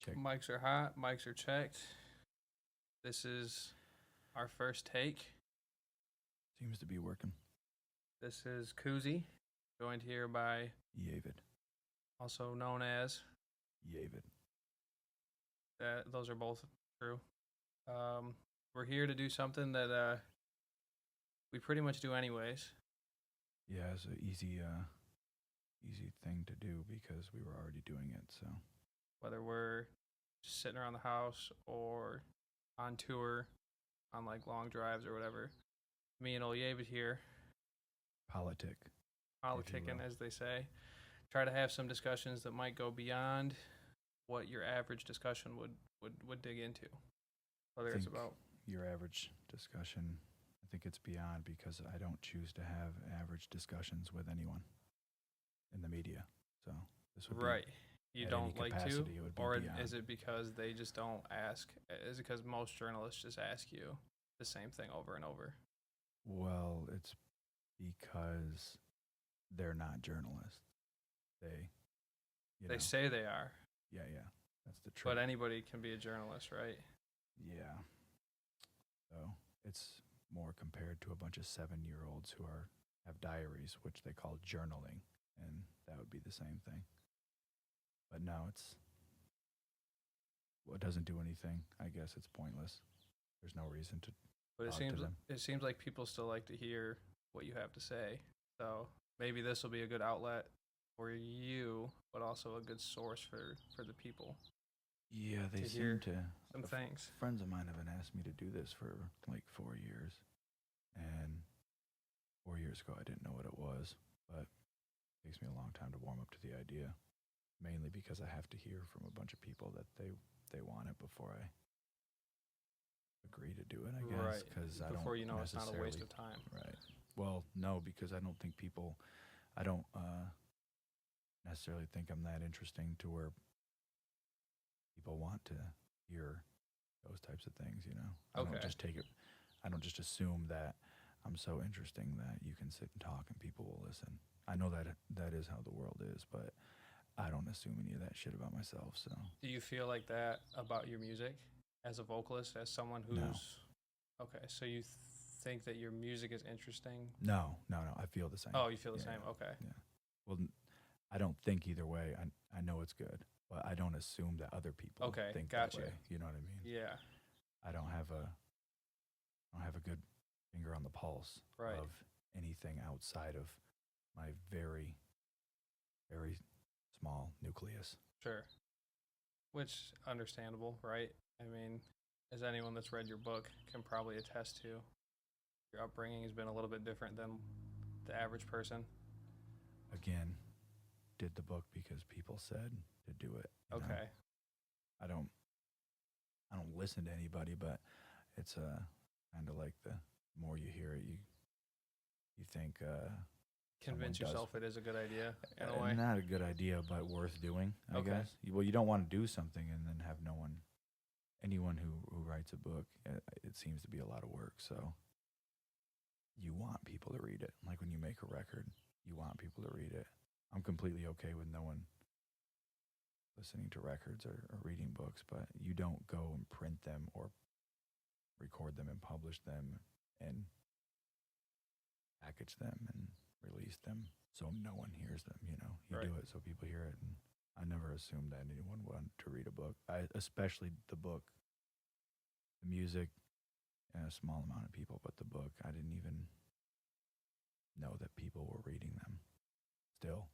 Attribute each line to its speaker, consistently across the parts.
Speaker 1: check.
Speaker 2: Mics are hot. Mics are checked. This is our first take.
Speaker 1: Seems to be working.
Speaker 2: This is Cousy, joined here by
Speaker 1: Yavid.
Speaker 2: also known as
Speaker 1: Yavid.
Speaker 2: Those are both true. We're here to do something that we pretty much do anyways.
Speaker 1: Yeah, it's an easy thing to do because we were already doing it. So
Speaker 2: Whether we're just sitting around the house or on tour, on like long drives or whatever, me and old Yavid here, politicking as they say, try to have some discussions that might go beyond what your average discussion would dig into. Whether it's about
Speaker 1: your average discussion, I think it's beyond because I don't choose to have average discussions with anyone in the media. So this would
Speaker 2: right.
Speaker 1: be
Speaker 2: You
Speaker 1: at
Speaker 2: don't
Speaker 1: any
Speaker 2: like
Speaker 1: capacity,
Speaker 2: to,
Speaker 1: it would be
Speaker 2: or
Speaker 1: beyond.
Speaker 2: is it because they just don't ask? Is it because most journalists just ask you the same thing over and over?
Speaker 1: Well, it's because they're not journalists. They
Speaker 2: Say they are.
Speaker 1: Yeah, that's the truth.
Speaker 2: But anybody can be a journalist, right?
Speaker 1: Yeah. So it's more compared to a bunch of 7-year-olds who have diaries, which they call journaling, and that would be the same thing. But no, it doesn't do anything. I guess it's pointless. There's no reason to.
Speaker 2: But
Speaker 1: talk to them.
Speaker 2: it seems like people still like to hear what you have to say. So maybe this will be a good outlet for you, but also a good source for the people.
Speaker 1: Yeah, they seem to.
Speaker 2: Some things.
Speaker 1: Friends of mine have been asking me to do this for like 4 years, and 4 years ago I didn't know what it was, but it takes me a long time to warm up to the idea, mainly because I have to hear from a bunch of people that they want it before I agree to do it, I guess. Because I don't
Speaker 2: before you know it's not a waste of time.
Speaker 1: Right. Well, no, because I don't think I don't necessarily think I'm that interesting to where people want to hear those types of things, you know? I don't just assume that I'm so interesting that you can sit and talk and people will listen. I know that is how the world is, but I don't assume any of that shit about myself, so.
Speaker 2: Do you feel like that about your music as a vocalist, as someone who's...
Speaker 1: No.
Speaker 2: Okay, so you think that your music is interesting?
Speaker 1: No, I feel the same.
Speaker 2: Oh, you feel the same? Okay.
Speaker 1: Yeah. Well, I don't think either way. I know it's good, but I don't assume that other people think that way. You know what I mean?
Speaker 2: Yeah.
Speaker 1: I don't have a good finger on the pulse of anything outside of my very, very small nucleus.
Speaker 2: Sure. Which, understandable, right? I mean, as anyone that's read your book can probably attest to, your upbringing has been a little bit different than the average person.
Speaker 1: Again, did the book because people said to do it.
Speaker 2: Okay.
Speaker 1: Know? I don't listen to anybody, but it's kind of like the more you hear it, you think
Speaker 2: convince yourself it is a good idea in a way.
Speaker 1: Not a good idea, but worth doing, I guess. Well, you don't want to do something and then have anyone who writes a book, it seems to be a lot of work, so you want people to read it. Like when you make a record, you want people to read it. I'm completely okay with no one listening to records or reading books, but you don't go and print them or record them and publish them and package them and release them so no one hears them, you know. You do it so people hear it, and I never assumed that anyone wanted to read a book. Especially the book. The music, a small amount of people, but the book, I didn't even know that people were reading them still.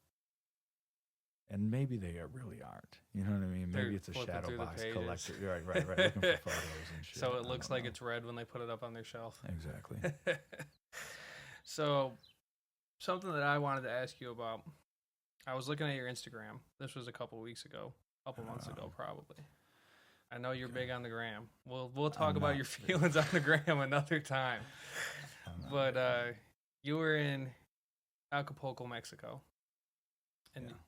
Speaker 1: And maybe they really aren't. You know what I mean? Maybe it's a shadow box collector. Right. Looking for photos and shit.
Speaker 2: So it looks like it's red when they put it up on their shelf.
Speaker 1: Exactly.
Speaker 2: So, something that I wanted to ask you about. I was looking at your Instagram. This was a couple months ago, probably. I know you're big on the gram. We'll talk about your feelings on the gram another time. But you were in Acapulco, Mexico.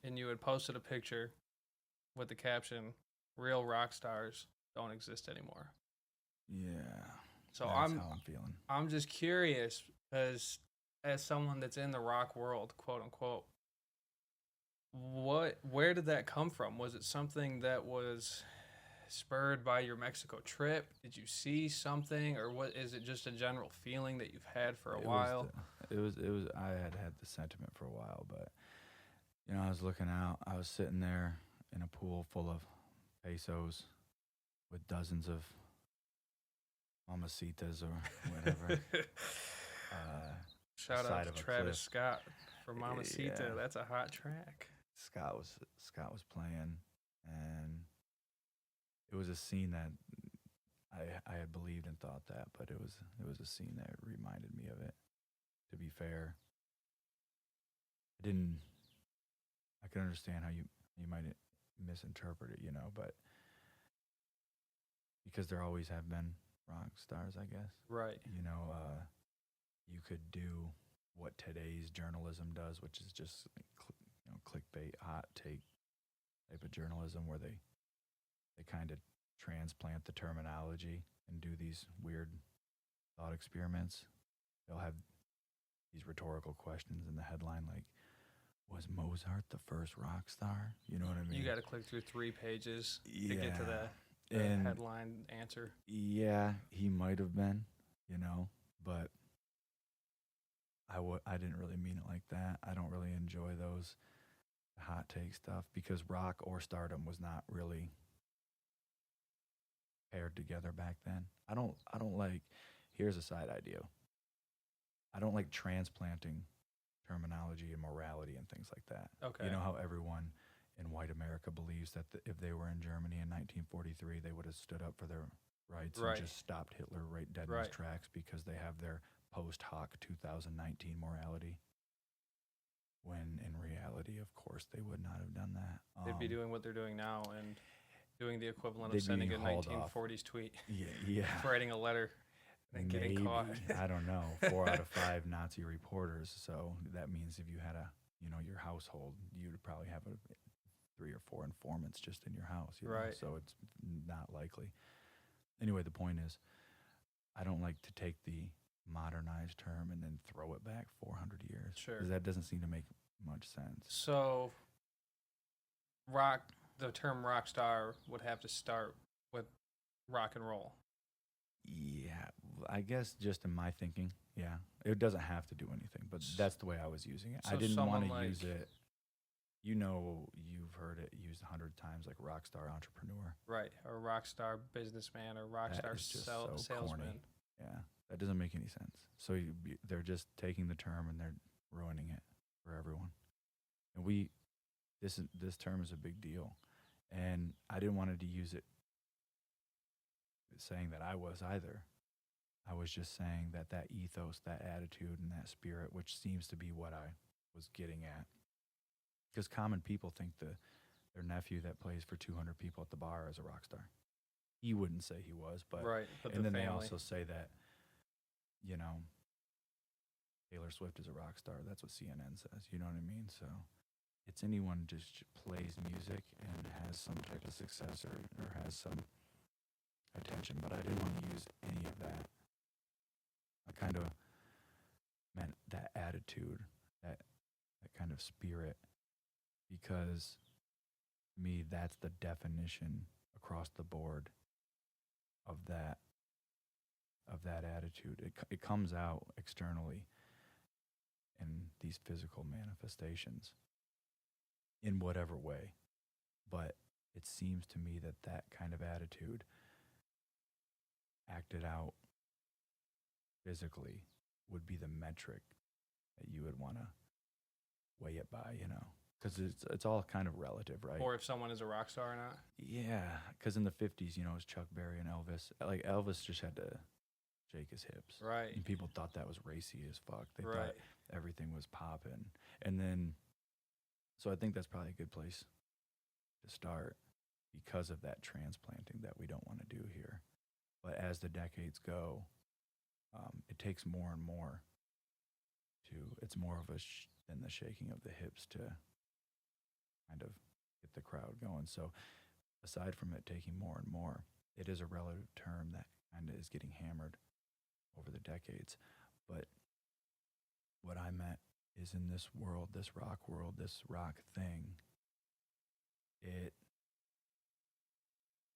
Speaker 2: And you had posted a picture with the caption, "Real rock stars don't exist anymore."
Speaker 1: Yeah.
Speaker 2: So
Speaker 1: that's how I'm feeling.
Speaker 2: I'm just curious, as someone that's in the rock world, quote unquote, where did that come from? Was it something that was spurred by your Mexico trip? Did you see something, or what? Is it just a general feeling that you've had for a while?
Speaker 1: It was. I had the sentiment for a while, but I was looking out. I was sitting there in a pool full of pesos with dozens of mamacitas or whatever.
Speaker 2: Shout out to Travis Scott for Mamacita.
Speaker 1: Yeah.
Speaker 2: That's a hot track.
Speaker 1: Scott was playing, and it was a scene that I had believed and thought that, but it was a scene that reminded me of it. To be fair, I can understand how you might misinterpret it, but because there always have been rock stars, I guess.
Speaker 2: Right.
Speaker 1: You could do what today's journalism does, which is just clickbait, hot take type of journalism, where they kind of transplant the terminology and do these weird thought experiments. They'll have these rhetorical questions in the headline, like, was Mozart the first rock star? You know what I mean?
Speaker 2: You got to click through 3 pages to get to the headline answer.
Speaker 1: Yeah, he might have been, but I didn't really mean it like that. I don't really enjoy those hot take stuff, because rock or stardom was not really paired together back then. I don't like, here's a side idea. I don't like transplanting terminology and morality and things like that.
Speaker 2: Okay.
Speaker 1: You know how everyone in white America believes that if they were in Germany in 1943, they would have stood up for their rights and just stopped Hitler right dead in his tracks because they have their post hoc 2019 morality. When in reality, of course, they would not have done that.
Speaker 2: They'd be doing what they're doing now and doing the equivalent of sending a 1940s tweet.
Speaker 1: Yeah.
Speaker 2: Writing a letter and getting caught.
Speaker 1: I don't know. 4 out of 5 Nazi reporters. So that means if you had your household, you would probably have 3 or 4 informants just in your house.
Speaker 2: Right.
Speaker 1: So it's not likely. Anyway, the point is, I don't like to take the modernized term and then throw it back 400 years.
Speaker 2: Sure.
Speaker 1: Because that doesn't seem to make much sense.
Speaker 2: So the term rock star would have to start with rock and roll.
Speaker 1: Yeah, I guess just in my thinking, yeah. It doesn't have to do anything, but that's the way I was using it.
Speaker 2: So
Speaker 1: I didn't want to use it. You've heard it used 100 times, like rock star entrepreneur.
Speaker 2: Right, or rock star businessman, or rock star salesman. Corny.
Speaker 1: Yeah, that doesn't make any sense. So they're just taking the term and they're ruining it for everyone. And this term is a big deal, and I didn't want to use it saying that I was either. I was just saying that ethos, that attitude, and that spirit, which seems to be what I was getting at. Because common people think their nephew that plays for 200 people at the bar is a rock star. He wouldn't say he was, but and then they also say that, Taylor Swift is a rock star. That's what CNN says. You know what I mean? So it's anyone just plays music and has some type of success or has some attention, but I didn't want to use any of that. I kind of meant that attitude, that kind of spirit, because to me, that's the definition across the board of that attitude. It comes out externally in these physical manifestations in whatever way, but it seems to me that kind of attitude acted out physically would be the metric that you would want to weigh it by, because it's all kind of relative, right?
Speaker 2: Or if someone is a rock star or not.
Speaker 1: Yeah, because in the 50s, it was Chuck Berry and Elvis. Like, Elvis just had to shake his hips.
Speaker 2: Right.
Speaker 1: And people thought that was racy as fuck. They thought everything was popping. And then, so I think that's probably a good place to start because of that transplanting that we don't want to do here. But as the decades go, it takes more and more it's more of than the shaking of the hips to kind of get the crowd going. So aside from it taking more and more, it is a relative term that kind of is getting hammered over the decades. But what I meant is, in this world, this rock thing, it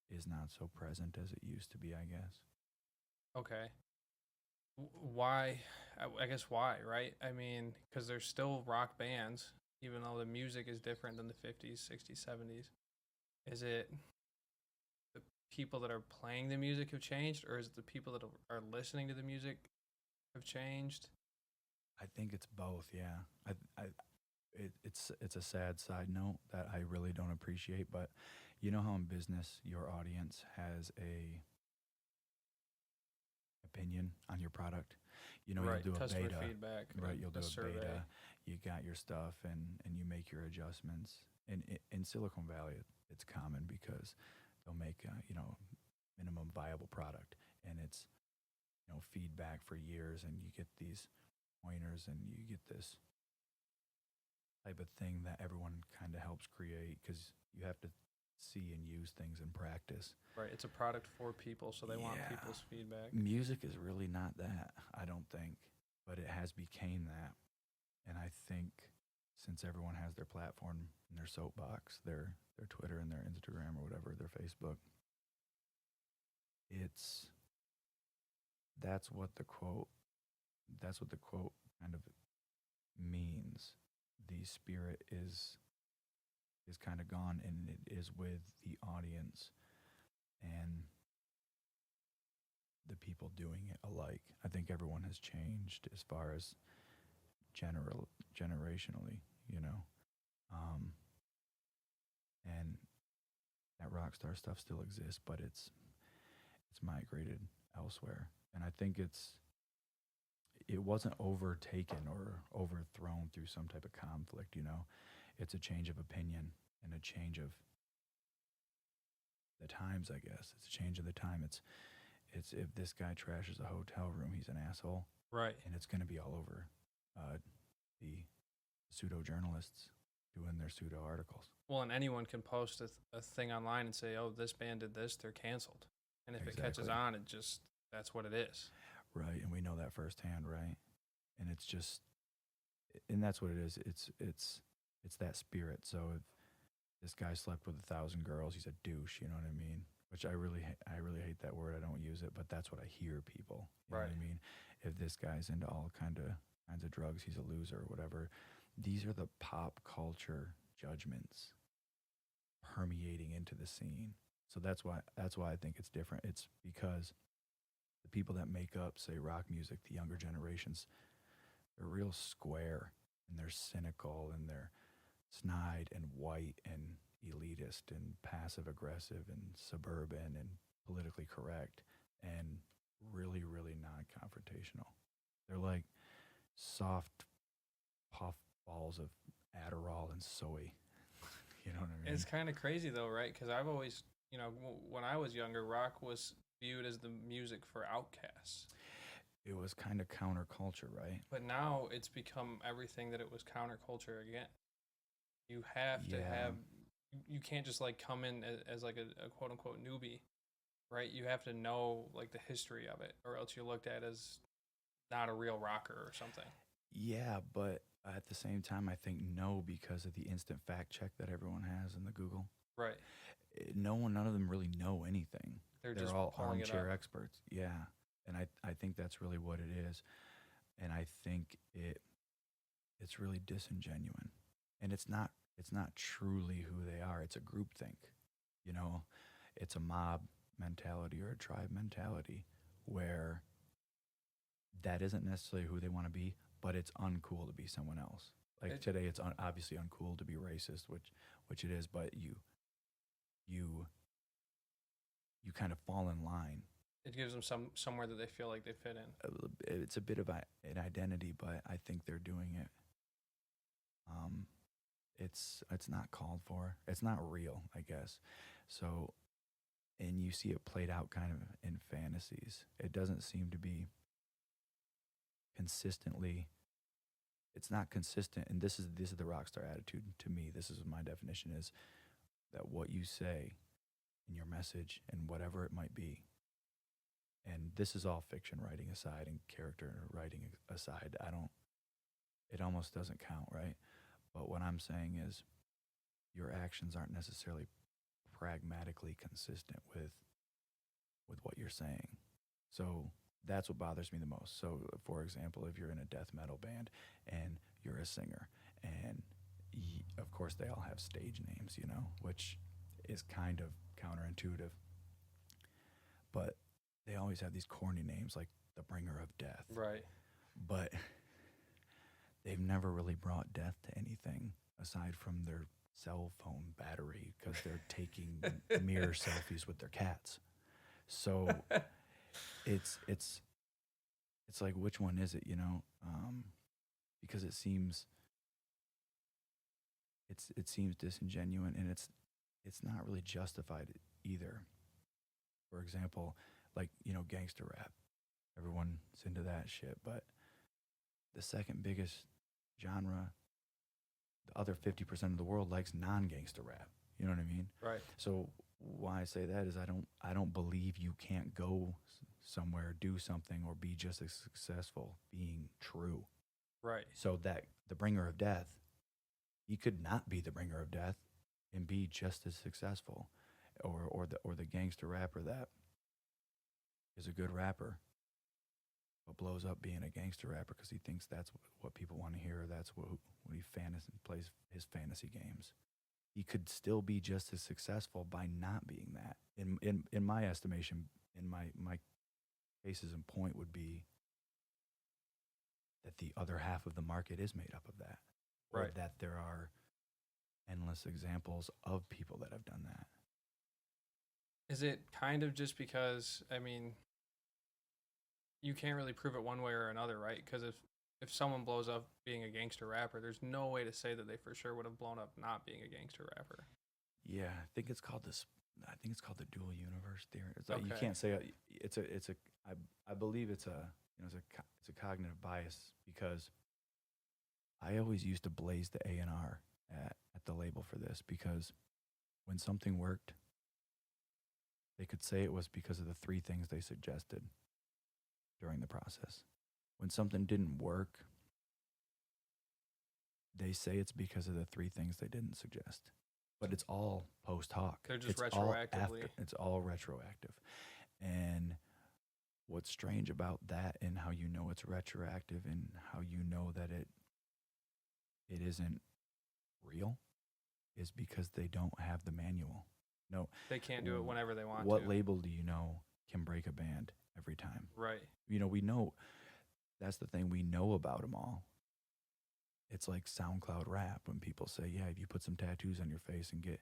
Speaker 1: is is not so present as it used to be, I guess.
Speaker 2: Okay. Why? I guess why, right? I mean, because there's still rock bands, even though the music is different than the 50s, 60s, 70s. Is it the people that are playing the music have changed, or is it the people that are listening to the music have changed?
Speaker 1: I think it's both. Yeah, it's a sad side note that I really don't appreciate, but you know how in business your audience has a opinion on your product. You know,
Speaker 2: Right,
Speaker 1: you'll do a
Speaker 2: customer
Speaker 1: beta,
Speaker 2: feedback,
Speaker 1: right? You'll do a
Speaker 2: survey.
Speaker 1: beta. You got your stuff, and you make your adjustments. And in Silicon Valley, it's common because they'll make minimum viable product, and it's feedback for years, and you get these pointers, and you get this type of thing that everyone kind of helps create because you have to see and use things in practice.
Speaker 2: Right, it's a product for people, so they want
Speaker 1: Yeah.
Speaker 2: people's feedback.
Speaker 1: Music is really not that, I don't think, but it has become that. And I think since everyone has their platform and their soapbox, their Twitter and their Instagram or whatever, their Facebook, that's what the quote kind of means. The spirit is kind of gone, and it is with the audience and the people doing it alike. I think everyone has changed as far as generationally, and that Rockstar stuff still exists, but it's migrated elsewhere, and I think it wasn't overtaken or overthrown through some type of conflict. It's a change of opinion and a change of the times, I guess. It's a change of the time. It's if this guy trashes a hotel room, he's an asshole.
Speaker 2: Right.
Speaker 1: And it's going to be all over the pseudo journalists doing their pseudo articles.
Speaker 2: Well, and anyone can post a thing online and say, "Oh, this band did this; they're canceled." And if it catches on, that's what it is.
Speaker 1: Right, and we know that firsthand, right? And and that's what it is. It's that spirit. So if this guy slept with 1,000 girls, he's a douche. You know what I mean? Which I really hate that word. I don't use it, but that's what I hear people. You know what I mean? If this guy's into all kinds of drugs, he's a loser or whatever. These are the pop culture judgments permeating into the scene. So that's why I think it's different. It's because the people that make up, say, rock music, the younger generations, they're real square, and they're cynical, and they're snide and white and elitist and passive aggressive and suburban and politically correct and really, really non-confrontational. They're like soft puff balls of Adderall and soy. You know what I mean?
Speaker 2: It's kind of crazy though, right? Because I've always, when I was younger, rock was viewed as the music for outcasts.
Speaker 1: It was kind of counterculture, right?
Speaker 2: But now it's become everything that it was counterculture again. You have to have, you can't just like come in as like a quote unquote newbie, right? You have to know like the history of it, or else you're looked at as not a real rocker or something.
Speaker 1: Yeah, but at the same time, I think no, because of the instant fact check that everyone has in the Google.
Speaker 2: Right.
Speaker 1: None of them really know anything.
Speaker 2: They're
Speaker 1: just all armchair experts. Yeah. And I think that's really what it is. And I think it's really disingenuous. And it's not truly who they are. It's a groupthink. It's a mob mentality or a tribe mentality where that isn't necessarily who they want to be, but it's uncool to be someone else. Like today, it's obviously uncool to be racist, which it is, but you kind of fall in line.
Speaker 2: It gives them somewhere that they feel like they fit in.
Speaker 1: It's a bit of an identity, but I think they're doing it. It's not called for. It's not real, I guess. So, and you see it played out kind of in fantasies. It doesn't seem to be consistently. It's not consistent, and this is the rockstar attitude to me. This is what my definition is: that what you say in your message and whatever it might be, and this is all fiction writing aside and character writing aside. It almost doesn't count, right? But what I'm saying is your actions aren't necessarily pragmatically consistent with what you're saying. So that's what bothers me the most. So, for example, if you're in a death metal band and you're a singer, and of course they all have stage names, which is kind of counterintuitive, but they always have these corny names like the bringer of death.
Speaker 2: Right.
Speaker 1: But they've never really brought death to anything aside from their cell phone battery, because they're taking mirror selfies with their cats. So it's like, which one is it, because it seems disingenuous, and it's not really justified either. For example, like, gangster rap. Everyone's into that shit, but the second biggest genre, the other 50% of the world likes non-gangster rap. You know what I mean?
Speaker 2: Right.
Speaker 1: So why I say that is I don't believe you can't go somewhere, do something, or be just as successful being true.
Speaker 2: Right.
Speaker 1: So that the bringer of death, he could not be the bringer of death and be just as successful, or the gangster rapper that is a good rapper but blows up being a gangster rapper because he thinks that's what people want to hear. That's what he plays his fantasy games. He could still be just as successful by not being that. In my estimation, in my cases in point would be that the other half of the market is made up of that.
Speaker 2: Right.
Speaker 1: Or that there are endless examples of people that have done that.
Speaker 2: Is it kind of just because, you can't really prove it one way or another, right? Because if someone blows up being a gangster rapper, there's no way to say that they for sure would have blown up not being a gangster rapper.
Speaker 1: Yeah, I think it's called the dual universe theory. It's like,
Speaker 2: Okay.
Speaker 1: you can't say I believe it's a cognitive bias, because I always used to blaze the A&R at the label for this, because when something worked, they could say it was because of the three things they suggested during the process. When something didn't work, they say it's because of the three things they didn't suggest. But it's all post hoc.
Speaker 2: They're just
Speaker 1: it's
Speaker 2: retroactively.
Speaker 1: It's all retroactive. And what's strange about that, and how you know it's retroactive, and how you know that it isn't real, is because they don't have the manual. No,
Speaker 2: They can't do it whenever they want
Speaker 1: What
Speaker 2: to.
Speaker 1: label do you know can break a band every time?
Speaker 2: Right.
Speaker 1: We know. That's the thing. We know about them all. It's like SoundCloud rap, when people say, yeah, if you put some tattoos on your face and get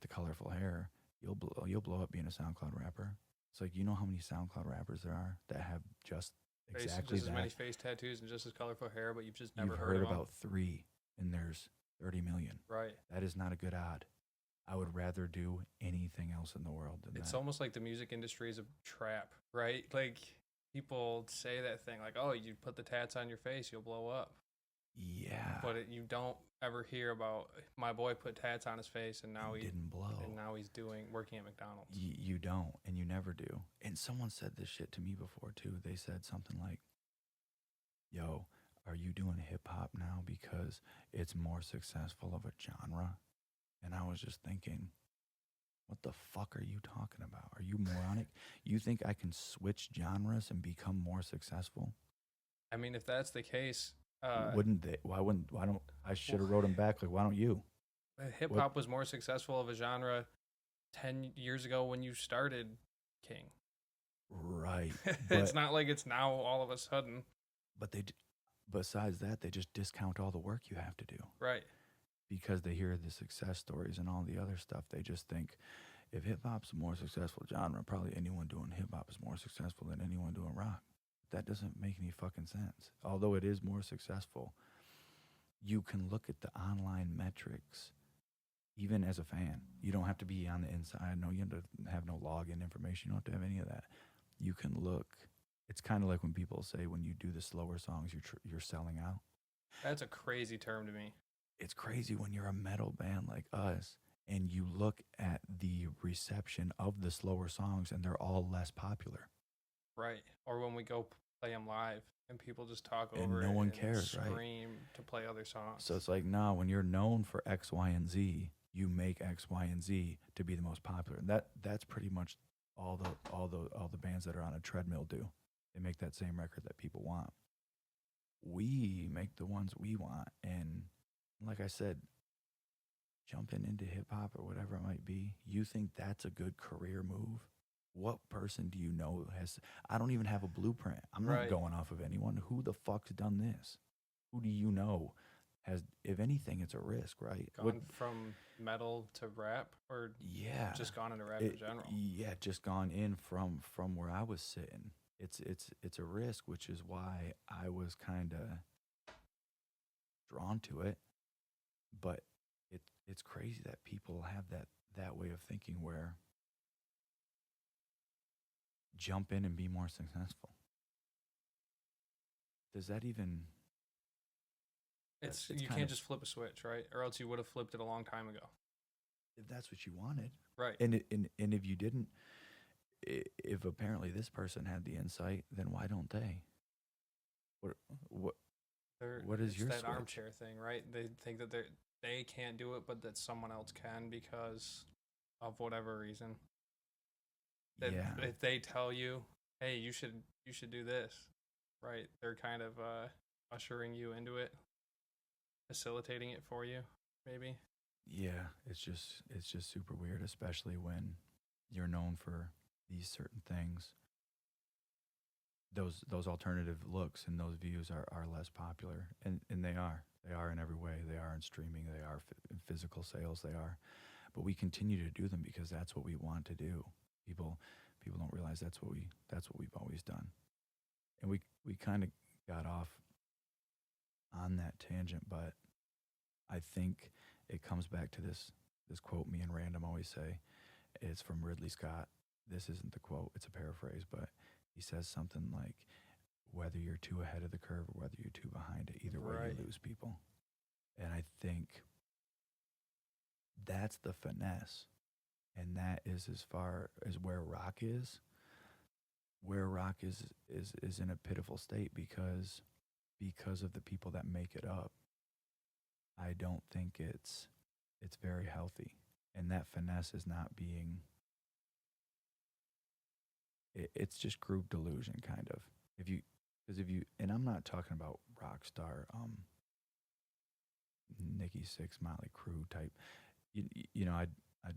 Speaker 1: the colorful hair, you'll blow up being a SoundCloud rapper. It's like, how many SoundCloud rappers there are that have just exactly
Speaker 2: just
Speaker 1: that.
Speaker 2: as many face tattoos and just as colorful hair, but you've just never
Speaker 1: You've
Speaker 2: heard of them.
Speaker 1: about 3, and there's 30 million.
Speaker 2: Right.
Speaker 1: That is not a good odd. I would rather do anything else in the world than that.
Speaker 2: It's almost like the music industry is a trap, right? Like, people say that thing, like, oh, you put the tats on your face, you'll blow up.
Speaker 1: Yeah.
Speaker 2: But you don't ever hear about, my boy put tats on his face and now he
Speaker 1: didn't blow.
Speaker 2: And now he's working at McDonald's.
Speaker 1: You don't, and you never do. And someone said this shit to me before too. They said something like, yo, are you doing hip hop now because it's more successful of a genre? And I was just thinking, what the fuck are you talking about? Are you moronic? You think I can switch genres and become more successful?
Speaker 2: If that's the case,
Speaker 1: wouldn't they? Why don't I should have wrote him back, like, why don't you?
Speaker 2: Hip hop was more successful of a genre 10 years ago when you started King.
Speaker 1: Right.
Speaker 2: It's not like it's now all of a sudden.
Speaker 1: But besides that, they just discount all the work you have to do.
Speaker 2: Right.
Speaker 1: Because they hear the success stories and all the other stuff. They just think, if hip hop's a more successful genre, probably anyone doing hip hop is more successful than anyone doing rock. That doesn't make any fucking sense. Although it is more successful, you can look at the online metrics, even as a fan. You don't have to be on the inside. No, you have no login information. You don't have to have any of that. You can look. It's kind of like when people say, when you do the slower songs, you're selling out.
Speaker 2: That's a crazy term to me.
Speaker 1: It's crazy when you're a metal band like us and you look at the reception of the slower songs and they're all less popular.
Speaker 2: Right. Or when we go play them live and people just talk
Speaker 1: and
Speaker 2: over
Speaker 1: no
Speaker 2: it
Speaker 1: one
Speaker 2: and
Speaker 1: cares,
Speaker 2: scream
Speaker 1: right?
Speaker 2: to play other songs.
Speaker 1: So it's like, no, when you're known for X, Y, and Z, you make X, Y, and Z to be the most popular. And that's pretty much all the bands that are on a treadmill do. They make that same record that people want. We make the ones we want, and like I said, jumping into hip hop or whatever it might be, you think that's a good career move? What person do you know has? I don't even have a blueprint. I'm not going off of anyone. Who the fuck's done this? Who do you know has? If anything, it's a risk, right?
Speaker 2: Gone from metal to rap, or just gone into rap in general.
Speaker 1: Yeah, just gone in from where I was sitting. It's a risk, which is why I was kind of drawn to it. But it's crazy that people have that way of thinking where jump in and be more successful. Does that even?
Speaker 2: You can't just flip a switch, right? Or else you would have flipped it a long time ago.
Speaker 1: If that's what you wanted,
Speaker 2: right?
Speaker 1: And if you didn't, if apparently this person had the insight, then why don't they? What is your
Speaker 2: that
Speaker 1: switch?
Speaker 2: Armchair thing, right? They think that they can't do it, but that someone else can because of whatever reason. That if they tell you, hey, you should do this, right? They're kind of ushering you into it, facilitating it for you, maybe.
Speaker 1: Yeah, it's just super weird, especially when you're known for these certain things. Those alternative looks and those views are less popular, and they are in every way. They are in streaming, they are in physical sales, they are. But we continue to do them because that's what we want to do. People don't realize that's what we've always done. And we kind of got off on that tangent, but I think it comes back to this quote me and Random always say. It's from Ridley Scott. This isn't the quote, it's a paraphrase, but he says something like, whether you're too ahead of the curve or whether you're too behind it, either way you lose people. And I think that's the finesse. And that is as far as where rock is. Where rock is in a pitiful state because of the people that make it up. I don't think it's very healthy. And that finesse is not being... It's just group delusion, kind of. If you, and I'm not talking about Rockstar, Nikki Sixx, Motley Crue type. You know, I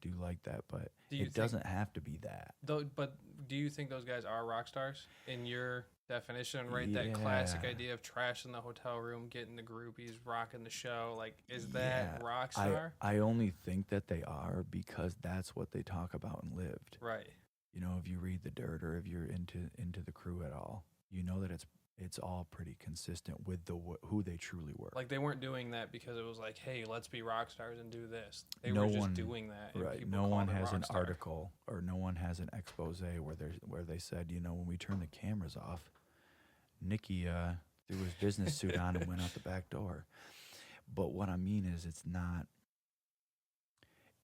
Speaker 1: do like that, but it doesn't have to be that.
Speaker 2: But do you think those guys are rock stars in your definition? Right, that classic idea of trash in the hotel room, getting the groupies, rocking the show. Like, is that rock star?
Speaker 1: I only think that they are because that's what they talk about and lived.
Speaker 2: Right.
Speaker 1: You know, if you read The Dirt or if you're into the Crew at all, you know that it's all pretty consistent with who they truly were.
Speaker 2: Like, they weren't doing that because it was like, hey, let's be rock stars and do this. They were just doing that.
Speaker 1: Right. No one has an article or no one has an expose where they said, you know, when we turned the cameras off, Nikki threw his business suit on and went out the back door. But what I mean is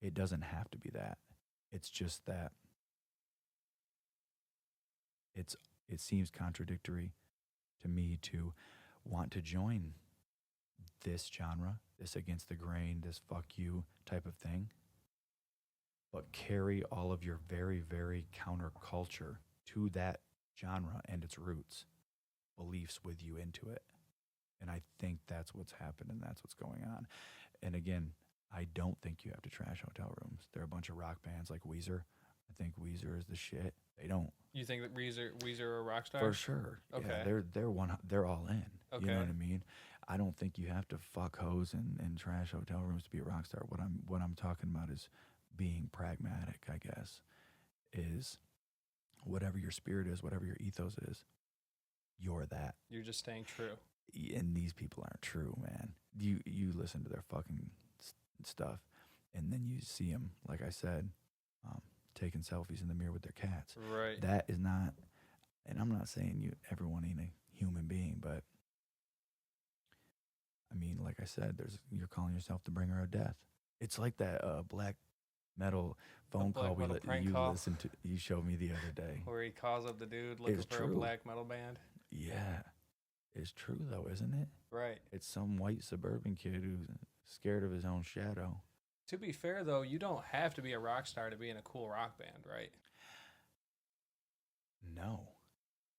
Speaker 1: it doesn't have to be that. It's just that it seems contradictory to me to want to join this genre, this against the grain, this fuck you type of thing, but carry all of your very, very counterculture to that genre and its roots, beliefs with you into it. And I think that's what's happened and that's what's going on. And again, I don't think you have to trash hotel rooms. There are a bunch of rock bands like Weezer. I think Weezer is the shit. They don't.
Speaker 2: You think that Weezer are a rock star?
Speaker 1: For sure.
Speaker 2: Okay.
Speaker 1: Yeah, they're all in.
Speaker 2: Okay.
Speaker 1: You know what I mean? I don't think you have to fuck hoes and trash hotel rooms to be a rock star. What I'm talking about is being pragmatic, I guess. Is whatever your spirit is, whatever your ethos is, you're that.
Speaker 2: You're just staying true.
Speaker 1: And these people aren't true, man. You listen to their fucking stuff, and then you see them, like I said, taking selfies in the mirror with their cats.
Speaker 2: Right.
Speaker 1: That is not, and I'm not saying everyone ain't a human being, but I mean, like I said, you're calling yourself the bringer of death. It's like that black metal phone call you showed me the other day.
Speaker 2: Where he calls up the dude looking for a black metal band.
Speaker 1: Yeah. It's true though, isn't it?
Speaker 2: Right.
Speaker 1: It's some white suburban kid who's scared of his own shadow.
Speaker 2: To be fair, though, you don't have to be a rock star to be in a cool rock band, right?
Speaker 1: No.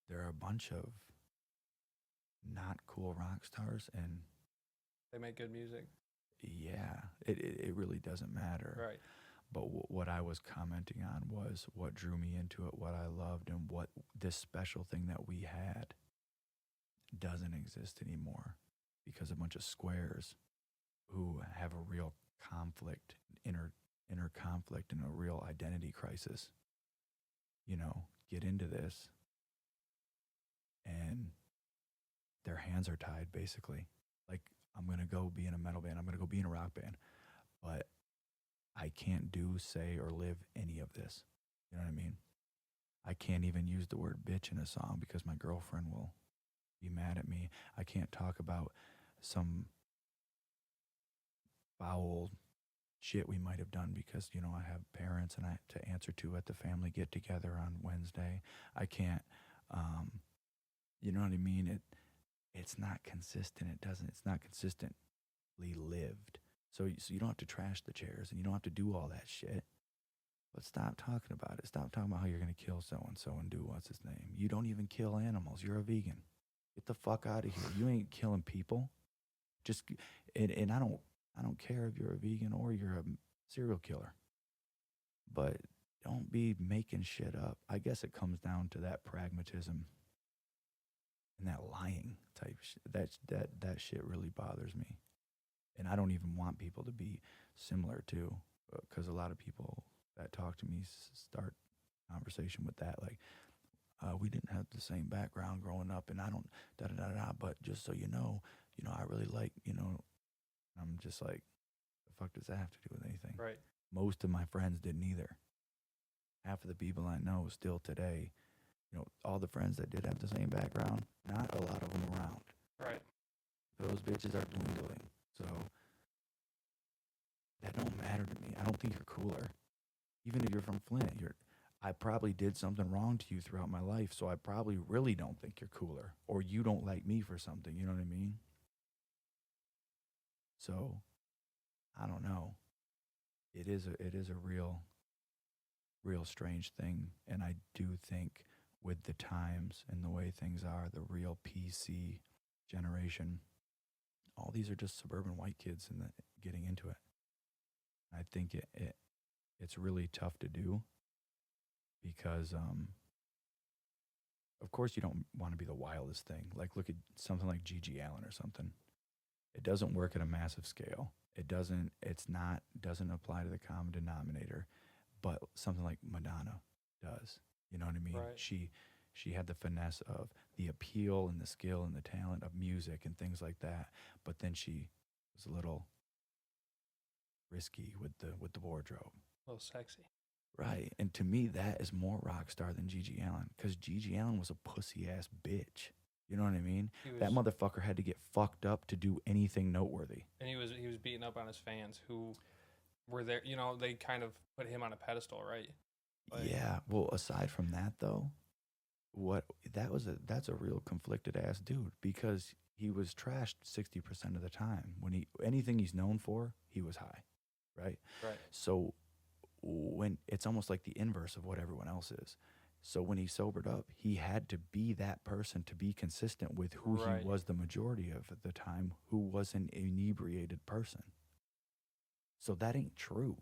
Speaker 1: There are a bunch of not cool rock stars, and
Speaker 2: They make good music.
Speaker 1: yeah, it really doesn't matter.
Speaker 2: Right.
Speaker 1: But what I was commenting on was what drew me into it, what I loved, and what this special thing that we had doesn't exist anymore because a bunch of squares who have a real conflict, inner conflict, and a real identity crisis, get into this, and their hands are tied basically. Like, I'm gonna go be in a metal band, I'm gonna go be in a rock band, but I can't do, say, or live any of this. You know what I mean? I can't even use the word bitch in a song because my girlfriend will be mad at me. I can't talk about some foul shit we might have done because, I have parents and I to answer to at the family get together on Wednesday. I can't, you know what I mean? It's not consistent. It's not consistently lived. So you don't have to trash the chairs and you don't have to do all that shit. But stop talking about it. Stop talking about how you're going to kill so-and-so and do what's his name. You don't even kill animals. You're a vegan. Get the fuck out of here. You ain't killing people. And I don't care if you're a vegan or you're a serial killer. But don't be making shit up. I guess it comes down to that pragmatism and that lying type shit. That shit really bothers me. And I don't even want people to be similar too, because a lot of people that talk to me start conversation with that, like, we didn't have the same background growing up, and I don't da-da-da-da, but just so you know, I really like, I'm just like, the fuck does that have to do with anything?
Speaker 2: Right.
Speaker 1: Most of my friends didn't either. Half of the people I know still today, all the friends that did have the same background, not a lot of them around.
Speaker 2: Right.
Speaker 1: Those bitches are dwindling. So that don't matter to me. I don't think you're cooler. Even if you're from Flint, I probably did something wrong to you throughout my life, so I probably really don't think you're cooler, or you don't like me for something, you know what I mean? So, I don't know. It is a real strange thing, and I do think with the times and the way things are, the real PC generation, all these are just suburban white kids and getting into it. I think it's really tough to do because, of course, you don't want to be the wildest thing. Like, look at something like G.G. Allen or something. It doesn't work at a massive scale. It doesn't apply to the common denominator, but something like Madonna does. You know what I mean?
Speaker 2: Right.
Speaker 1: She had the finesse of the appeal and the skill and the talent of music and things like that, but then she was a little risky with the wardrobe.
Speaker 2: A little sexy.
Speaker 1: Right. And to me, that is more rock star than G.G. Allen, because G.G. Allen was a pussy-ass bitch. You know what I mean? That motherfucker had to get fucked up to do anything noteworthy.
Speaker 2: And he was beating up on his fans who were there. They kind of put him on a pedestal, right?
Speaker 1: Yeah. Well, aside from that, though, that's a real conflicted ass dude, because he was trashed 60% of the time. When anything he's known for, he was high, right?
Speaker 2: Right.
Speaker 1: So when it's almost like the inverse of what everyone else is. So when he sobered up, he had to be that person to be consistent with who
Speaker 2: Right.
Speaker 1: he was the majority of the time, who was an inebriated person. So that ain't true.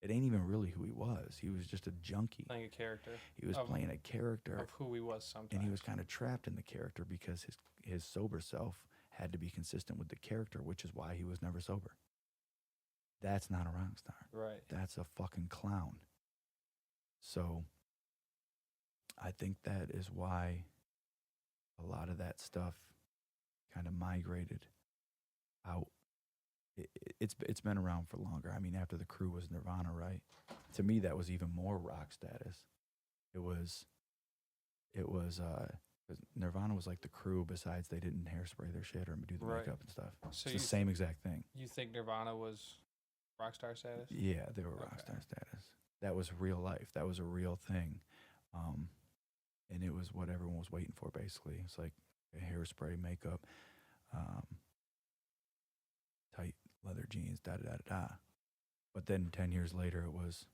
Speaker 1: It ain't even really who he was. He was just a junkie.
Speaker 2: Playing a character.
Speaker 1: He was playing a character
Speaker 2: of who he was sometimes.
Speaker 1: and he was kind of trapped in the character because his sober self had to be consistent with the character, which is why he was never sober. That's not a rock star.
Speaker 2: Right.
Speaker 1: That's a fucking clown. So I think that is why a lot of that stuff kind of migrated out. It's been around for longer. I mean, after the Crew was Nirvana, right? To me, that was even more rock status. It was 'cause Nirvana was like the Crew, besides they didn't hairspray their shit or do the
Speaker 2: Right.
Speaker 1: makeup and stuff.
Speaker 2: So
Speaker 1: It's the same exact thing.
Speaker 2: You think Nirvana was Rockstar Status?
Speaker 1: Yeah, they were
Speaker 2: Okay.
Speaker 1: Rockstar Status. That was real life. That was a real thing. And it was what everyone was waiting for, basically. It's like a hairspray, makeup, tight leather jeans, da-da-da-da-da. But then 10 years later, it was,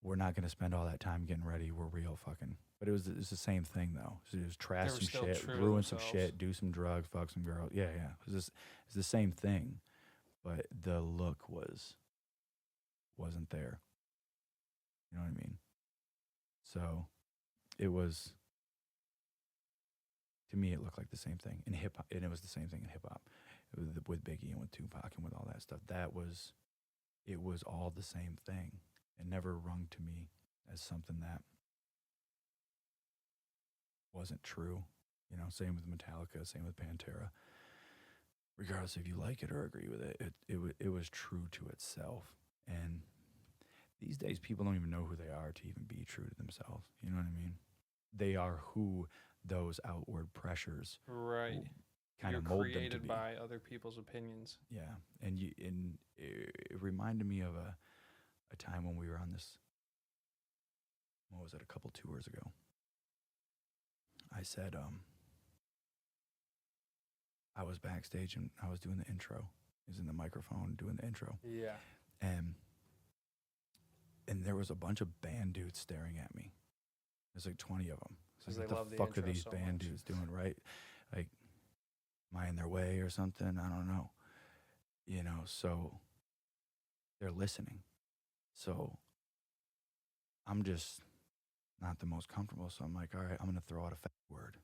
Speaker 1: we're not going to spend all that time getting ready. We're real fucking. But it's the same thing, though. So it was trash some shit, ruin some shit, do some drugs, fuck some girls. Yeah. It's the same thing. But the look wasn't there. You know what I mean? So it was, to me, it looked like the same thing in hip hop. And it was the same thing in hip hop with Biggie and with Tupac and with all that stuff. It was all the same thing. It never rung to me as something that wasn't true. You know, same with Metallica, same with Pantera. Regardless if you like it or agree with it, it was true to itself. And these days, people don't even know who they are to even be true to themselves. You know what I mean? They are who those outward pressures kind of mold them to be.
Speaker 2: You're created by other people's opinions.
Speaker 1: Yeah, and it reminded me of a time when we were on this. What was it? A couple tours ago. I said, I was backstage and I was doing the intro. I was in the microphone doing the intro.
Speaker 2: Yeah.
Speaker 1: And there was a bunch of band dudes staring at me. There's like 20 of them.
Speaker 2: Because
Speaker 1: like,
Speaker 2: they
Speaker 1: what
Speaker 2: love
Speaker 1: the
Speaker 2: the
Speaker 1: fuck are
Speaker 2: intro
Speaker 1: these
Speaker 2: so
Speaker 1: band
Speaker 2: much.
Speaker 1: dudes doing, right? Like, am I in their way or something? I don't know. You know, so they're listening. So I'm just not the most comfortable. So I'm like, all right, I'm going to throw out a fat word.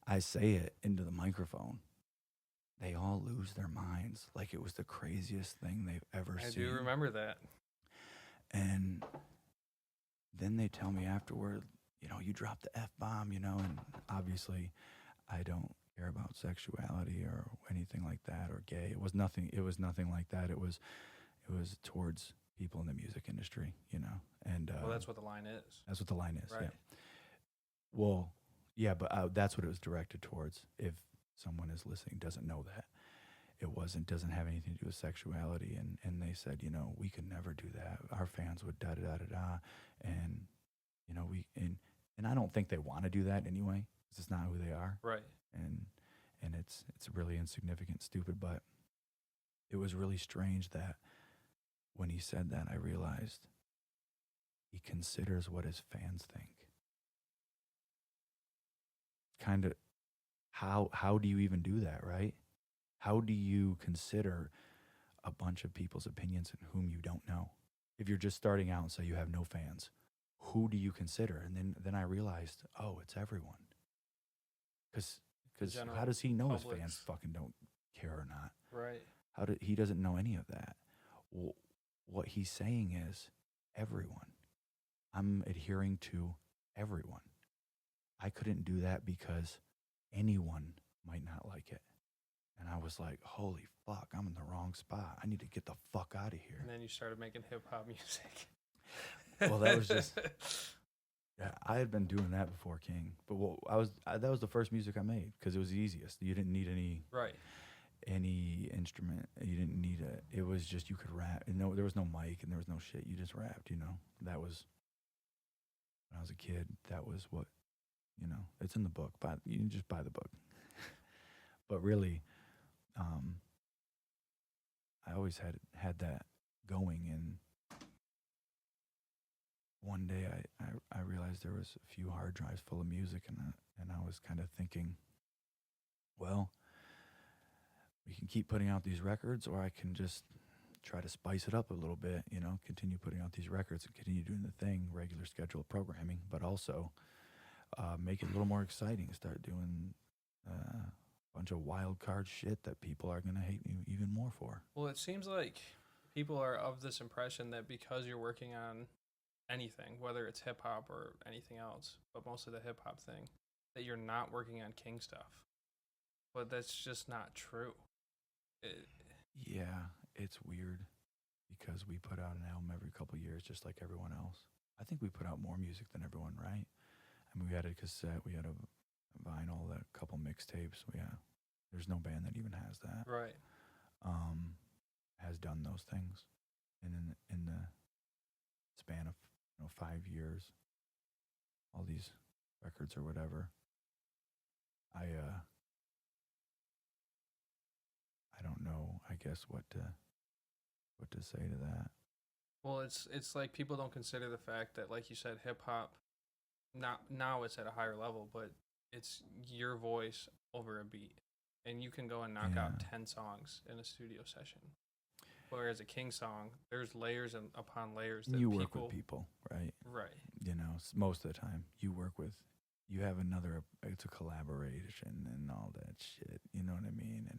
Speaker 1: I say it into the microphone. They all lose their minds like it was the craziest thing they've ever seen.
Speaker 2: I do remember that.
Speaker 1: And then they tell me afterward, you know, you dropped the F-bomb, you know, and obviously I don't care about sexuality or anything like that or gay. It was nothing like that. It was towards people in the music industry, you know. And
Speaker 2: well, that's what the line is.
Speaker 1: That's what the line is,
Speaker 2: right.
Speaker 1: Yeah. Well, yeah, but that's what it was directed towards. If someone is listening doesn't know that. Doesn't have anything to do with sexuality. And they said, you know, we could never do that. Our fans would da-da-da-da-da. And, you know, and I don't think they want to do that anyway. It's just not who they are.
Speaker 2: Right.
Speaker 1: And it's really insignificant, stupid. But it was really strange that when he said that, I realized he considers what his fans think. Kind of, how do you even do that, right? How do you consider a bunch of people's opinions and whom you don't know? If you're just starting out and say you have no fans, who do you consider? And then I realized, oh, it's everyone. Because how does he know his fans fucking don't care or not?
Speaker 2: Right.
Speaker 1: He doesn't know any of that. What he's saying is everyone. I'm adhering to everyone. I couldn't do that because anyone might not like it. And I was like, holy fuck, I'm in the wrong spot. I need to get the fuck out of here.
Speaker 2: And then you started making hip-hop music.
Speaker 1: Well, that was just... Yeah, I had been doing that before King. But that was the first music I made because it was the easiest. You didn't need any instrument. You didn't need it was just you could rap. And there was no mic and there was no shit. You just rapped, you know. That was... When I was a kid, that was what... You know, it's in the book. You can just buy the book. But really... I always had that going, and one day I realized there was a few hard drives full of music, and I was kind of thinking, well, we can keep putting out these records, or I can just try to spice it up a little bit, you know, continue putting out these records and continue doing the thing, regular scheduled programming, but also make it a little more exciting, start doing bunch of wild card shit that people are going to hate me even more for.
Speaker 2: Well, it seems like people are of this impression that because you're working on anything, whether it's hip-hop or anything else, but mostly the hip-hop thing, that you're not working on King stuff. But that's just not true.
Speaker 1: Yeah, it's weird because we put out an album every couple of years just like everyone else. I think we put out more music than everyone, right? I mean, we had a cassette, we had a vinyl, a couple mixtapes. There's no band that even has that.
Speaker 2: Right.
Speaker 1: Has done those things, and in the span of 5 years, all these records or whatever, I don't know. I guess what to what to say to that.
Speaker 2: Well, it's like people don't consider the fact that, like you said, hip hop. Now it's at a higher level, but it's your voice over a beat, and you can go and knock out 10 songs in a studio session. Whereas a King song, there's layers and upon layers that
Speaker 1: you work with people, right?
Speaker 2: Right.
Speaker 1: You know, most of the time you have another. It's a collaboration and all that shit. You know what I mean? And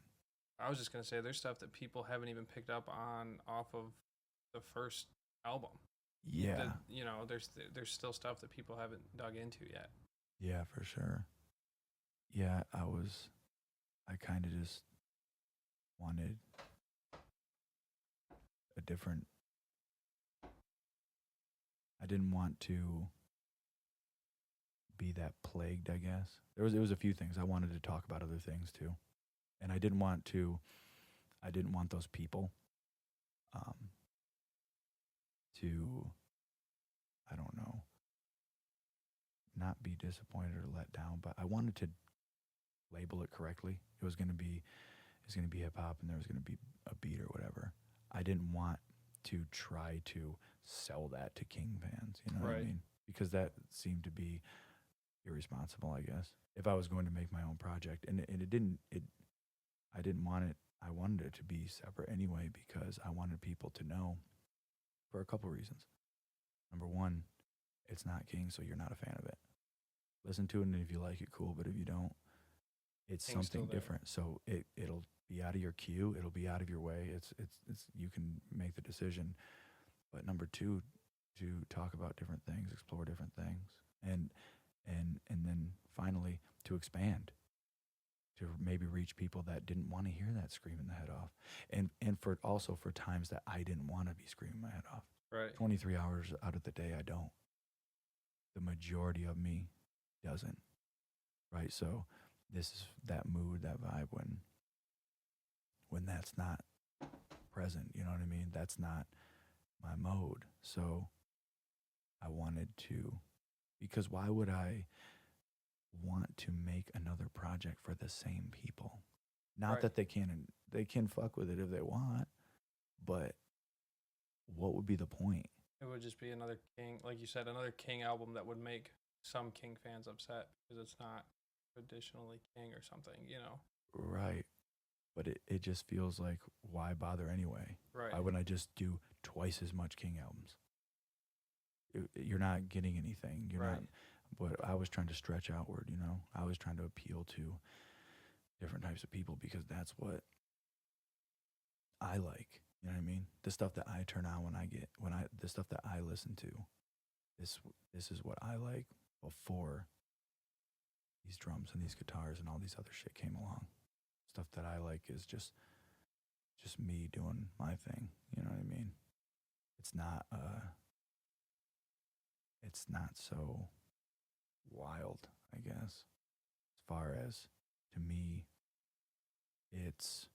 Speaker 2: I was just gonna say, there's stuff that people haven't even picked up on off of the first album.
Speaker 1: yeah,
Speaker 2: There's still stuff that people haven't dug into yet.
Speaker 1: yeah, for sure. Yeah, I kind of just wanted a different. I didn't want to be that plagued, I guess. It was a few things. I wanted to talk about other things too. And I didn't want those people to, I don't know, not be disappointed or let down, but I wanted to label it correctly. It's going to be hip hop and there was going to be a beat or whatever. I didn't want to try to sell that to King fans, you know what I mean? Because that seemed to be irresponsible, I guess. If I was going to make my own project, and I didn't want it. I wanted it to be separate anyway because I wanted people to know for a couple reasons. Number one, it's not King, so you're not a fan of it. Listen to it, and if you like it, cool. But if you don't, it's
Speaker 2: King's
Speaker 1: something different. So it'll be out of your queue. It'll be out of your way. It's you can make the decision. But number two, to talk about different things, explore different things, and then finally to expand, to maybe reach people that didn't want to hear that screaming the head off, and for times that I didn't want to be screaming my head off.
Speaker 2: Right.
Speaker 1: 23 hours out of the day, I don't. The majority of me doesn't. Right. So this is that mood, that vibe when that's not present. You know what I mean? That's not my mode. So I wanted to, because why would I want to make another project for the same people? Not that they can fuck with it if they want, but what would be the point?
Speaker 2: It would just be another King, like you said, another King album that would make some King fans upset because it's not traditionally King or something, you know?
Speaker 1: Right. But it just feels like, why bother anyway?
Speaker 2: Right.
Speaker 1: Why wouldn't I just do twice as much King albums? You're not getting anything. You're not. But I was trying to stretch outward, you know? I was trying to appeal to different types of people because that's what I like. You know what I mean? The stuff that I turn on the stuff that I listen to, this is what I like before these drums and these guitars and all these other shit came along. Stuff that I like is just me doing my thing. You know what I mean? It's not so wild, I guess. As far as, to me, it's,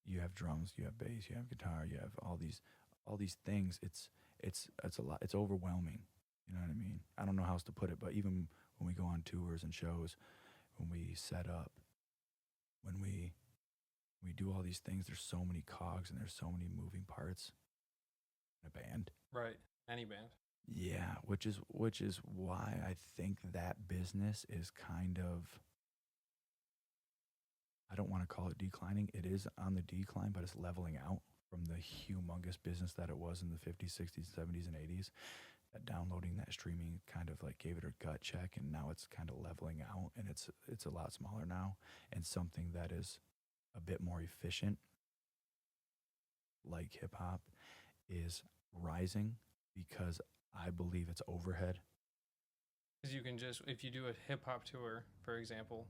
Speaker 1: you have drums, you have bass, you have guitar, you have all these things. It's a lot. It's overwhelming. You know what I mean? I don't know how else to put it, but even when we go on tours and shows, when we set up, when we do all these things, there's so many cogs and there's so many moving parts in a band.
Speaker 2: Right. Any band.
Speaker 1: Yeah, which is why I think that business is kind of, I don't want to call it declining. It is on the decline, but it's leveling out from the humongous business that it was in the 50s, 60s, 70s, and 80s. That downloading, that streaming kind of like gave it a gut check, and now it's kind of leveling out, and it's a lot smaller now, and something that is a bit more efficient, like hip hop, is rising because I believe it's overhead.
Speaker 2: Because you can just, if you do a hip hop tour, for example,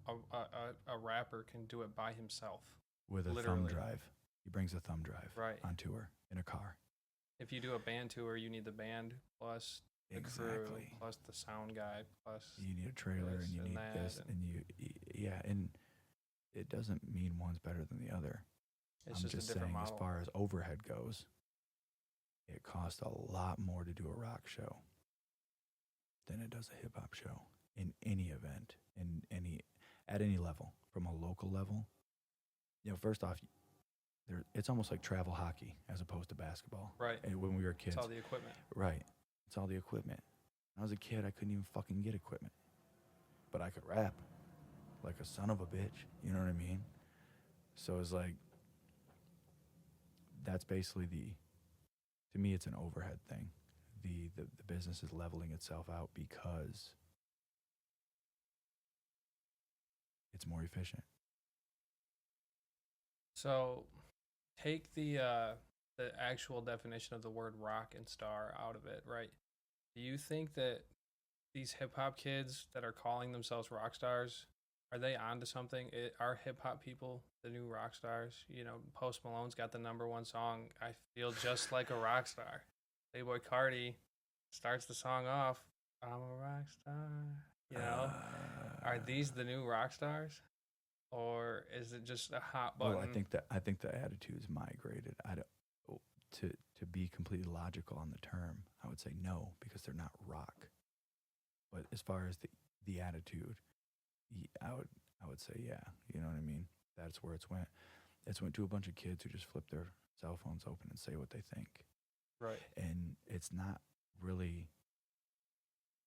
Speaker 2: a rapper can do it by himself
Speaker 1: with a thumb drive. He brings a thumb drive on tour in a car.
Speaker 2: If you do a band tour, you need the band plus the crew plus the sound guy plus
Speaker 1: you need a trailer and you need this and it doesn't mean one's better than the other.
Speaker 2: It's
Speaker 1: I'm
Speaker 2: just
Speaker 1: just
Speaker 2: a different
Speaker 1: saying,
Speaker 2: model.
Speaker 1: as far as overhead goes, it costs a lot more to do a rock show than it does a hip hop show in any event, at any level, from a local level. You know, first off, it's almost like travel hockey as opposed to basketball.
Speaker 2: Right.
Speaker 1: And when we were kids,
Speaker 2: It's all the equipment.
Speaker 1: right? It's all the equipment. When I was a kid, I couldn't even fucking get equipment, but I could rap like a son of a bitch. You know what I mean? So it's like that's basically to me it's an overhead thing. The business is leveling itself out because it's more efficient.
Speaker 2: So, take the actual definition of the word rock and star out of it, right? Do you think that these hip hop kids that are calling themselves rock stars, are they onto something? Are hip hop people the new rock stars? You know, Post Malone's got the #1 song, "I Feel Just Like a Rock Star." Playboy Cardi starts the song off, "I'm a rock star." You know, are these the new rock stars, or is it just a hot button?
Speaker 1: Well, I think the attitude's migrated. I don't to be completely logical on the term. I would say no because they're not rock. But as far as the attitude, I would say yeah. You know what I mean? That's where it's went. It's went to a bunch of kids who just flip their cell phones open and say what they think.
Speaker 2: Right.
Speaker 1: And it's not really,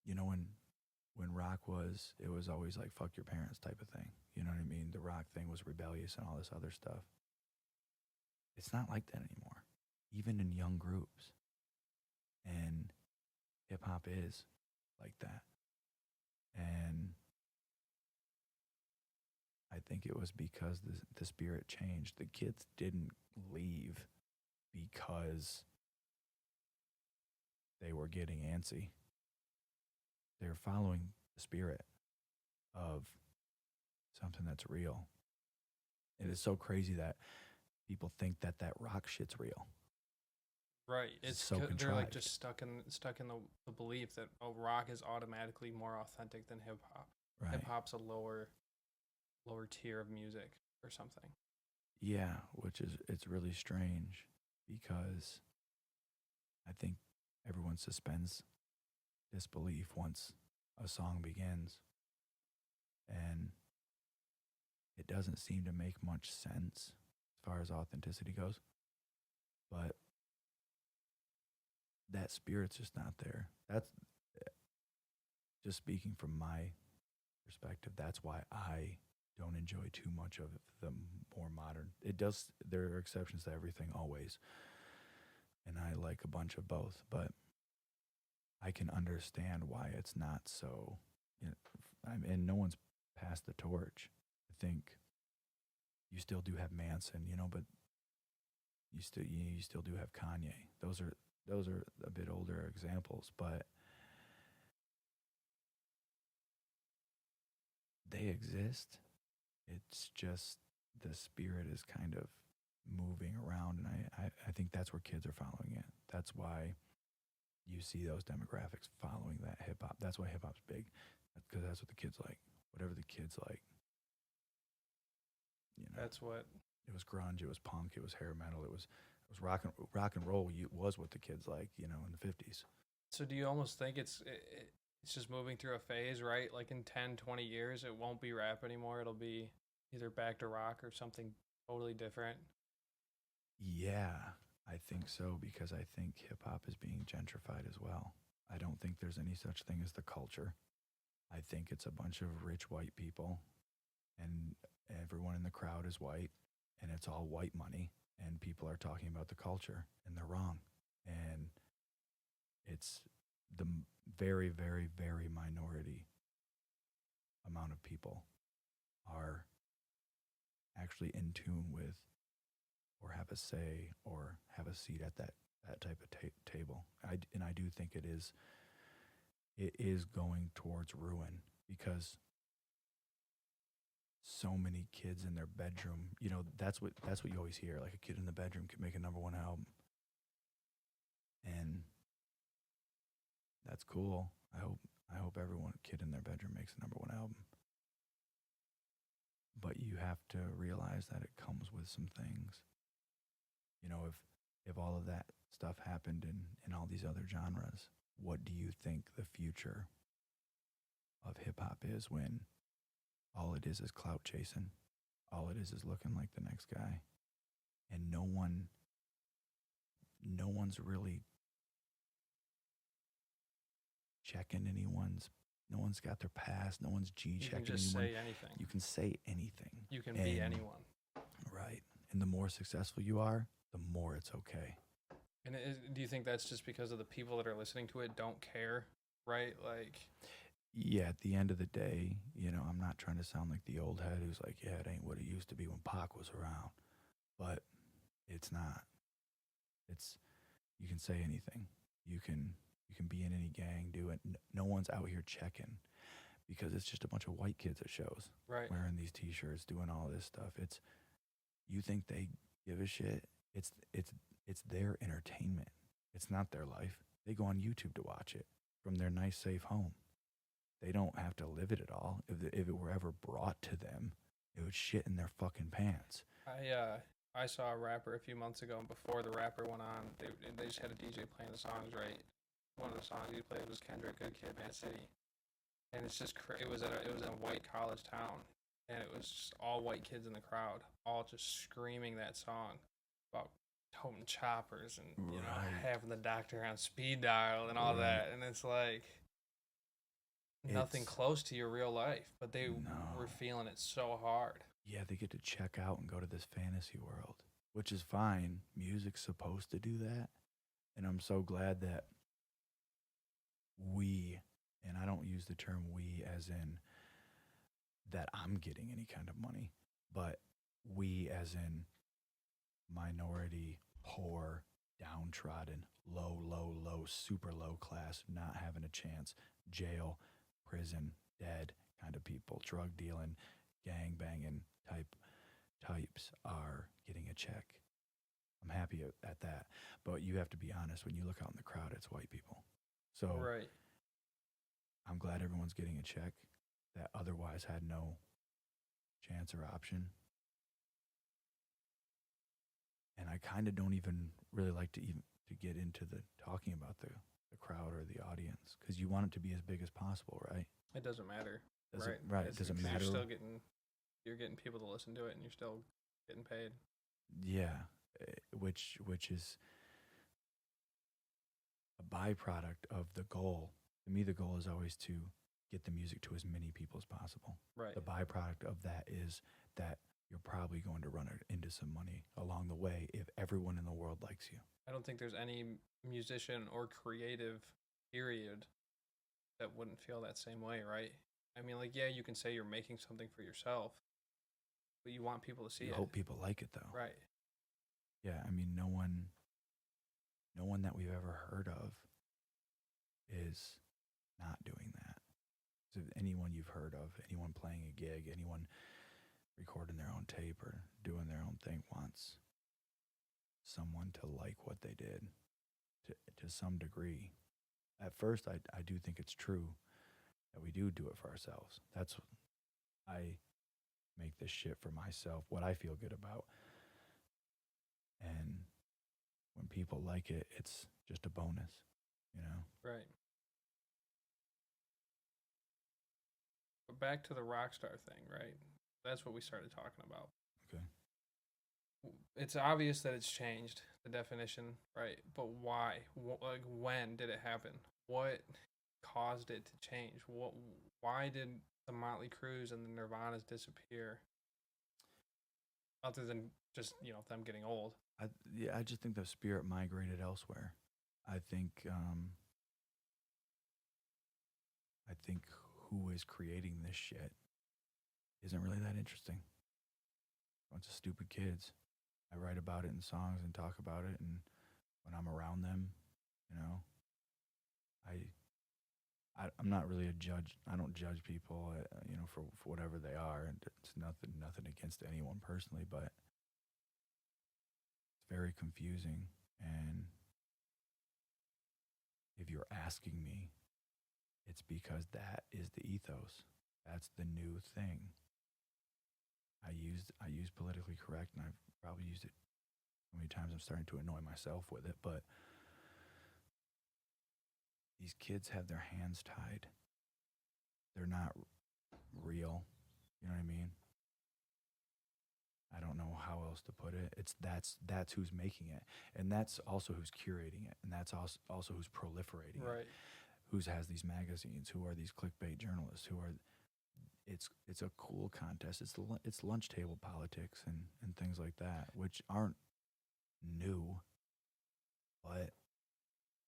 Speaker 1: you know, when rock was, it was always like fuck your parents type of thing. You know what I mean? The rock thing was rebellious and all this other stuff. It's not like that anymore, even in young groups. And hip hop is like that. And I think it was because the spirit changed. The kids didn't leave because they were getting antsy. They're following the spirit of something that's real. It is so crazy that people think that rock shit's real.
Speaker 2: Right.
Speaker 1: It's so
Speaker 2: they're like
Speaker 1: contrived.
Speaker 2: just stuck in the belief that rock is automatically more authentic than hip hop.
Speaker 1: Right.
Speaker 2: Hip hop's a lower tier of music or something.
Speaker 1: Yeah, it's really strange because I think everyone suspends disbelief once a song begins. And it doesn't seem to make much sense as far as authenticity goes. But that spirit's just not there. That's just speaking from my perspective. That's why I don't enjoy too much of the more modern. There are exceptions to everything always. And I like a bunch of both, but I can understand why it's not so, and no one's passed the torch. I think you still do have Manson, but you still do have Kanye. Those are a bit older examples, but they exist. It's just the spirit is kind of moving around, and I think that's where kids are following it. That's why you see those demographics following that hip hop. That's why hip hop's big, because that's what the kids like. Whatever the kids like,
Speaker 2: That's what
Speaker 1: it was. Grunge, it was punk, it was hair metal, it was rock and roll. Was what the kids like, in the 50s.
Speaker 2: So do you almost think it's just moving through a phase, right? Like in 10, 20 years, it won't be rap anymore. It'll be either back to rock or something totally different.
Speaker 1: Yeah, I think so, because I think hip hop is being gentrified as well. I don't think there's any such thing as the culture. I think it's a bunch of rich white people, and everyone in the crowd is white, and it's all white money, and people are talking about the culture, and they're wrong. And it's the very, very, very minority amount of people are actually in tune with, or have a say, or have a seat at that type of table. I do think it is going towards ruin, because so many kids in their bedroom, that's what you always hear. Like, a kid in the bedroom could make a #1 album, and that's cool. I hope everyone kid in their bedroom makes a #1 album. But you have to realize that it comes with some things. If all of that stuff happened in all these other genres, what do you think the future of hip hop is, when all it is clout chasing? All it is looking like the next guy. and no one's really checking anyone's. No one's got their past. No one's
Speaker 2: You
Speaker 1: checking
Speaker 2: can just
Speaker 1: anyone.
Speaker 2: say anything.
Speaker 1: You can say anything.
Speaker 2: You can be
Speaker 1: And-
Speaker 2: anyone.
Speaker 1: Right. And the more successful you are, the more it's okay.
Speaker 2: And do you think that's just because of the people that are listening to it don't care, right? Like,
Speaker 1: Yeah, at the end of the day, I'm not trying to sound like the old head who's like, yeah, it ain't what it used to be when Pac was around. But it's not. You can say anything. You can be in any gang, do it. No one's out here checking because it's just a bunch of white kids at shows
Speaker 2: right.
Speaker 1: wearing these t-shirts, doing all this stuff. You think they give a shit? It's their entertainment. It's not their life. They go on YouTube to watch it from their nice, safe home. They don't have to live it at all. If it were ever brought to them, it would shit in their fucking pants.
Speaker 2: I saw a rapper a few months ago, and before the rapper went on, they just had a DJ playing the songs, right? One of the songs he played was Kendrick, Good Kid, Mad City. And it's just, it was in a white college town, and it was just all white kids in the crowd, all just screaming that song about toting choppers and, having the doctor on speed dial and all that. And it's like nothing close to your real life, but they were feeling it so hard.
Speaker 1: Yeah, they get to check out and go to this fantasy world, which is fine. Music's supposed to do that. And I'm so glad that we, and I don't use the term we as in that I'm getting any kind of money, but we as in minority, poor, downtrodden, low, super low class, not having a chance, jail, prison, dead kind of people, drug dealing, gang banging types are getting a check. I'm happy at that. But you have to be honest, when you look out in the crowd, it's white people. So
Speaker 2: right.
Speaker 1: I'm glad everyone's getting a check that otherwise had no chance or option. And I kind of don't even really like to get into the talking about the crowd or the audience, because you want it to be as big as possible, right?
Speaker 2: It doesn't matter.
Speaker 1: Right. It doesn't matter.
Speaker 2: You're getting people to listen to it, and you're still getting paid.
Speaker 1: Yeah, which is a byproduct of the goal. To me, the goal is always to get the music to as many people as possible.
Speaker 2: Right.
Speaker 1: The byproduct of that is that you're probably going to run into some money along the way if everyone in the world likes you.
Speaker 2: I don't think there's any musician or creative period that wouldn't feel that same way, right? I mean, like, yeah, you can say you're making something for yourself, but you want people to see it.
Speaker 1: You hope people like it, though.
Speaker 2: Right.
Speaker 1: Yeah, I mean, no one that we've ever heard of is not doing that. So anyone you've heard of, anyone playing a gig, anyone recording their own tape or doing their own thing wants someone to like what they did to some degree. At first, I do think it's true that we do it for ourselves. I make this shit for myself, what I feel good about. And when people like it, it's just a bonus,
Speaker 2: Right. But back to the Rockstar thing, right? That's what we started talking about.
Speaker 1: Okay.
Speaker 2: It's obvious that it's changed, the definition, right? But why? Like, when did it happen? What caused it to change? Why did the Motley Crues and the Nirvanas disappear? Other than just, them getting old.
Speaker 1: I just think the spirit migrated elsewhere. I think who is creating this shit isn't really that interesting. Bunch of stupid kids. I write about it in songs and talk about it, and when I'm around them, I'm not really a judge. I don't judge people, for whatever they are, and it's nothing against anyone personally, but it's very confusing. And if you're asking me, it's because that is the ethos. That's the new thing. I use politically correct, and I've probably used it so many times I'm starting to annoy myself with it, but these kids have their hands tied. They're not real. You know what I mean? I don't know how else to put it. That's who's making it, and that's also who's curating it, and that's also who's proliferating it. Who has these magazines? Who are these clickbait journalists? Who are? It's a cool contest. It's lunch table politics and things like that, which aren't new, but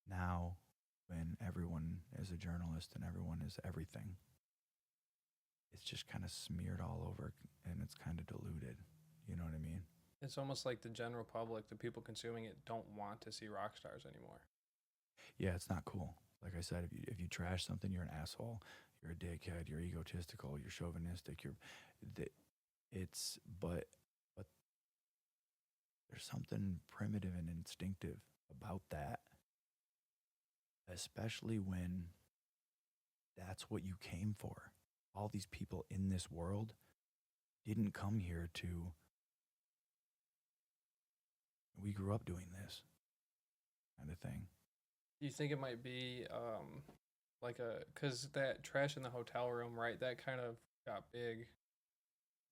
Speaker 1: now when everyone is a journalist and everyone is everything, it's just kind of smeared all over and it's kind of diluted. You know what I mean?
Speaker 2: It's almost like the general public, the people consuming it, don't want to see rock stars anymore.
Speaker 1: Yeah, it's not cool. Like I said, if you trash something, you're an asshole. You're a dickhead. You're egotistical. You're chauvinistic. But there's something primitive and instinctive about that, especially when that's what you came for. All these people in this world didn't come here to. We grew up doing this kind of thing.
Speaker 2: Do you think it might be because that trash in the hotel room, right? That kind of got big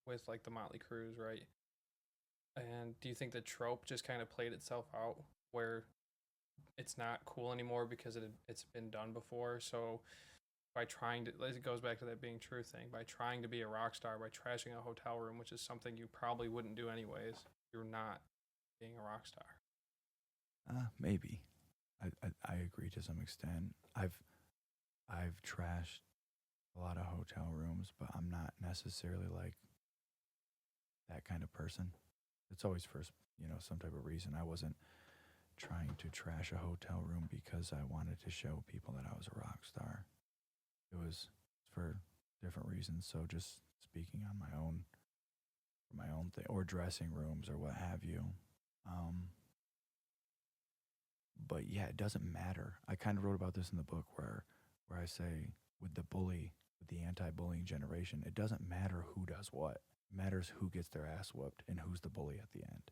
Speaker 2: with like the Motley Crues, right? And do you think the trope just kind of played itself out where it's not cool anymore because it's been done before? So by trying to, it goes back to that being true thing, by trying to be a rock star, by trashing a hotel room, which is something you probably wouldn't do anyways, you're not being a rock star.
Speaker 1: Maybe. I agree to some extent. I've trashed a lot of hotel rooms, but I'm not necessarily like that kind of person. It's always for some type of reason. I wasn't trying to trash a hotel room because I wanted to show people that I was a rock star. It was for different reasons. So just speaking on my own thing, or dressing rooms or what have you. But yeah, it doesn't matter. I kind of wrote about this in the book where I say with the anti-bullying generation, it doesn't matter who does what. It matters who gets their ass whooped and who's the bully at the end.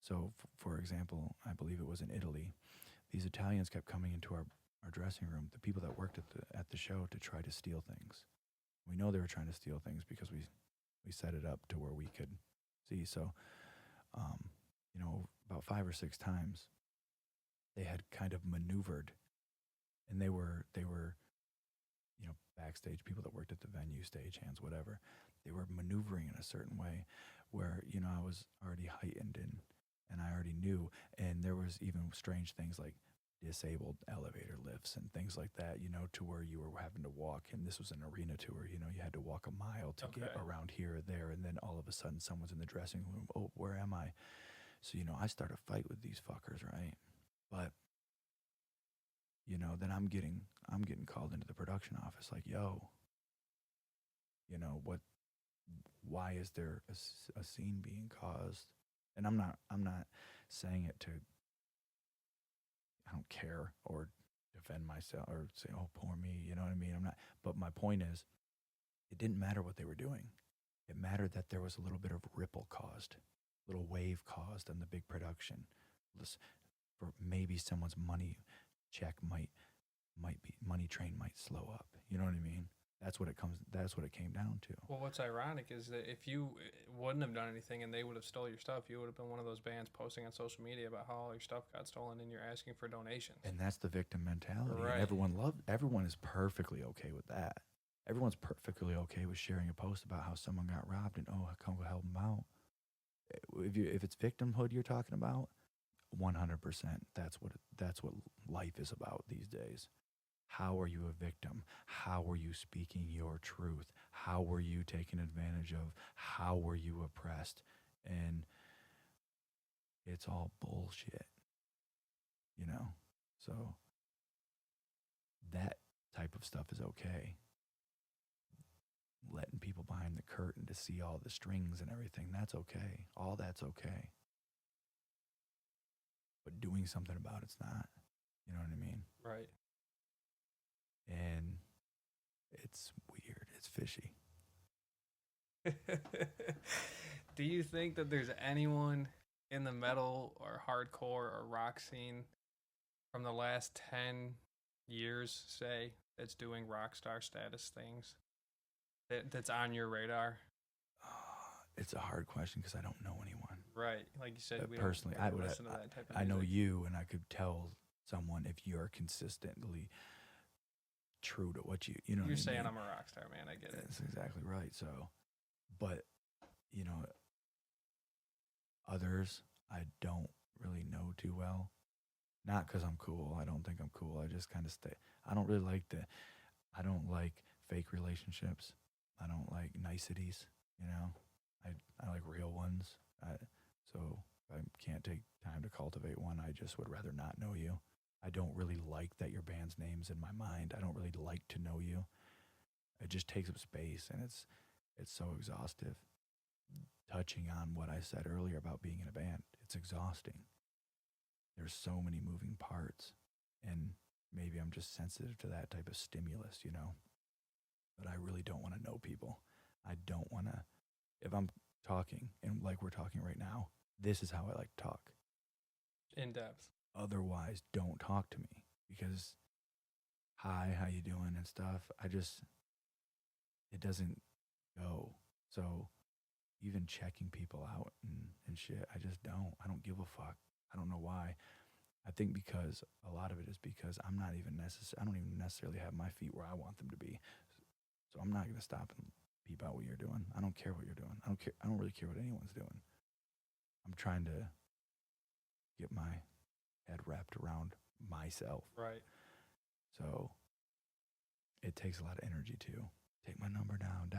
Speaker 1: So, for example, I believe it was in Italy, these Italians kept coming into our dressing room, the people that worked at the show, to try to steal things. We know they were trying to steal things because we set it up to where we could see. So, about 5 or 6 times, they had kind of maneuvered, and they were backstage people that worked at the venue, stagehands, whatever. They were maneuvering in a certain way where I was already heightened and I already knew, and there was even strange things like disabled elevator lifts and things like that, to where you were having to walk, and this was an arena tour, you had to walk a mile to get around here or there, and then all of a sudden someone's in the dressing room. Oh, where am I? So, I start a fight with these fuckers, right? But then I'm getting called into the production office like, yo, why is there a scene being caused? And I'm not saying it to, I don't care or defend myself or say, oh, poor me, you know what I mean? I'm not, but my point is, it didn't matter what they were doing. It mattered that there was a little bit of ripple caused, a little wave caused on the big production. For maybe someone's money check might be, money train might slow up. You know what I mean? That's what it came down to.
Speaker 2: Well, what's ironic is that if you wouldn't have done anything and they would have stole your stuff, you would have been one of those bands posting on social media about how all your stuff got stolen and you're asking for donations.
Speaker 1: And that's the victim mentality.
Speaker 2: Right.
Speaker 1: Everyone is perfectly okay with that. Everyone's perfectly okay with sharing a post about how someone got robbed and, oh, come go help them out. If it's victimhood you're talking about, 100%, that's what life is about these days. How are you a victim? How are you speaking your truth? How were you taken advantage of? How were you oppressed? And it's all bullshit, So that type of stuff is okay. Letting people behind the curtain to see all the strings and everything, that's okay. All that's okay. But doing something about it's not. You know what I mean?
Speaker 2: Right.
Speaker 1: And it's weird. It's fishy.
Speaker 2: Do you think that there's anyone in the metal or hardcore or rock scene from the last 10 years, say, that's doing Rockstar Status things that's on your radar?
Speaker 1: It's a hard question because I don't know anyone.
Speaker 2: Right, like you said, we
Speaker 1: personally,
Speaker 2: don't
Speaker 1: I would.
Speaker 2: listen to that type of
Speaker 1: I know
Speaker 2: music.
Speaker 1: you, and I could tell someone if you're consistently true to what you know.
Speaker 2: You're
Speaker 1: what I
Speaker 2: saying
Speaker 1: mean?
Speaker 2: I'm a rock star, man. I get it.
Speaker 1: That's exactly right. So, but you know, others I don't really know too well. Not because I'm cool. I don't think I'm cool. I just kind of stay. I don't really like I don't like fake relationships. I don't like niceties. You know, I like real ones. So if I can't take time to cultivate one, I just would rather not know you. I don't really like that your band's name's in my mind. I don't really like to know you. It just takes up space, and it's so exhaustive. Touching on what I said earlier about being in a band, it's exhausting. There's so many moving parts, and maybe I'm just sensitive to that type of stimulus, you know. But I really don't want to know people. I don't want to. If I'm talking, and like we're talking right now, this is how I like to talk.
Speaker 2: In depth.
Speaker 1: Otherwise, don't talk to me because, hi, how you doing and stuff. It doesn't go. So even checking people out and shit, I just don't. I don't give a fuck. I don't know why. I think because a lot of it is because I don't even necessarily have my feet where I want them to be. So I'm not going to stop and peep out what you're doing. I don't care what you're doing. I don't really care what anyone's doing. I'm trying to get my head wrapped around myself.
Speaker 2: Right.
Speaker 1: So it takes a lot of energy too. Take my number down.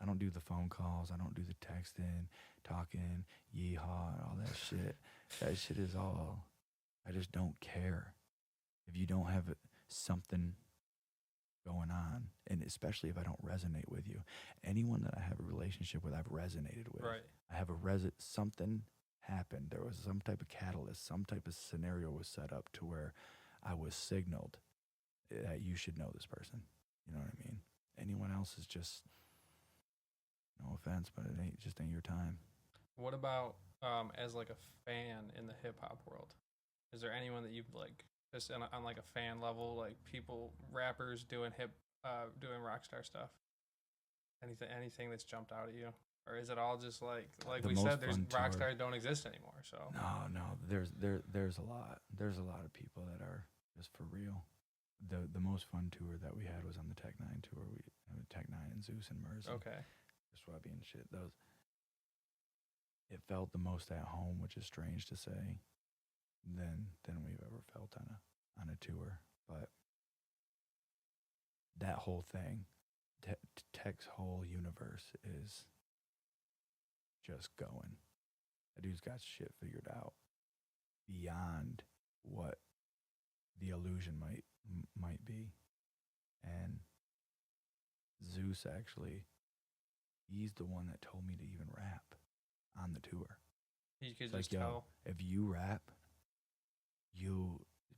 Speaker 1: I don't do the phone calls. I don't do the texting, talking, yeehaw, and all that shit. That shit is all. I just don't care. If you don't have something going on, and especially if I don't resonate with you, anyone that I have a relationship with, I've resonated with.
Speaker 2: Right.
Speaker 1: I have something happened. There was some type of catalyst, some type of scenario was set up to where I was signaled that you should know this person. You know what I mean? Anyone else is just, no offense, but it ain't your time.
Speaker 2: What about as like a fan in the hip hop world? Is there anyone that you've like just on like a fan level, like people, rappers doing doing Rockstar stuff? Anything that's jumped out at you, or is it all just like we said, there's Rockstars don't exist anymore? So
Speaker 1: no, there's a lot. There's a lot of people that are just for real. The most fun tour that we had was on the Tech 9 tour. We had Tech 9 and Zeus and Merz.
Speaker 2: Okay.
Speaker 1: Swabby and shit. It felt the most at home, which is strange to say, than we've ever felt on a tour. But that whole thing, Tech's whole universe is just going. That dude's got shit figured out beyond what the illusion might be. And Zeus actually, he's the one that told me to even rap on the tour.
Speaker 2: You could just tell.
Speaker 1: If you rap,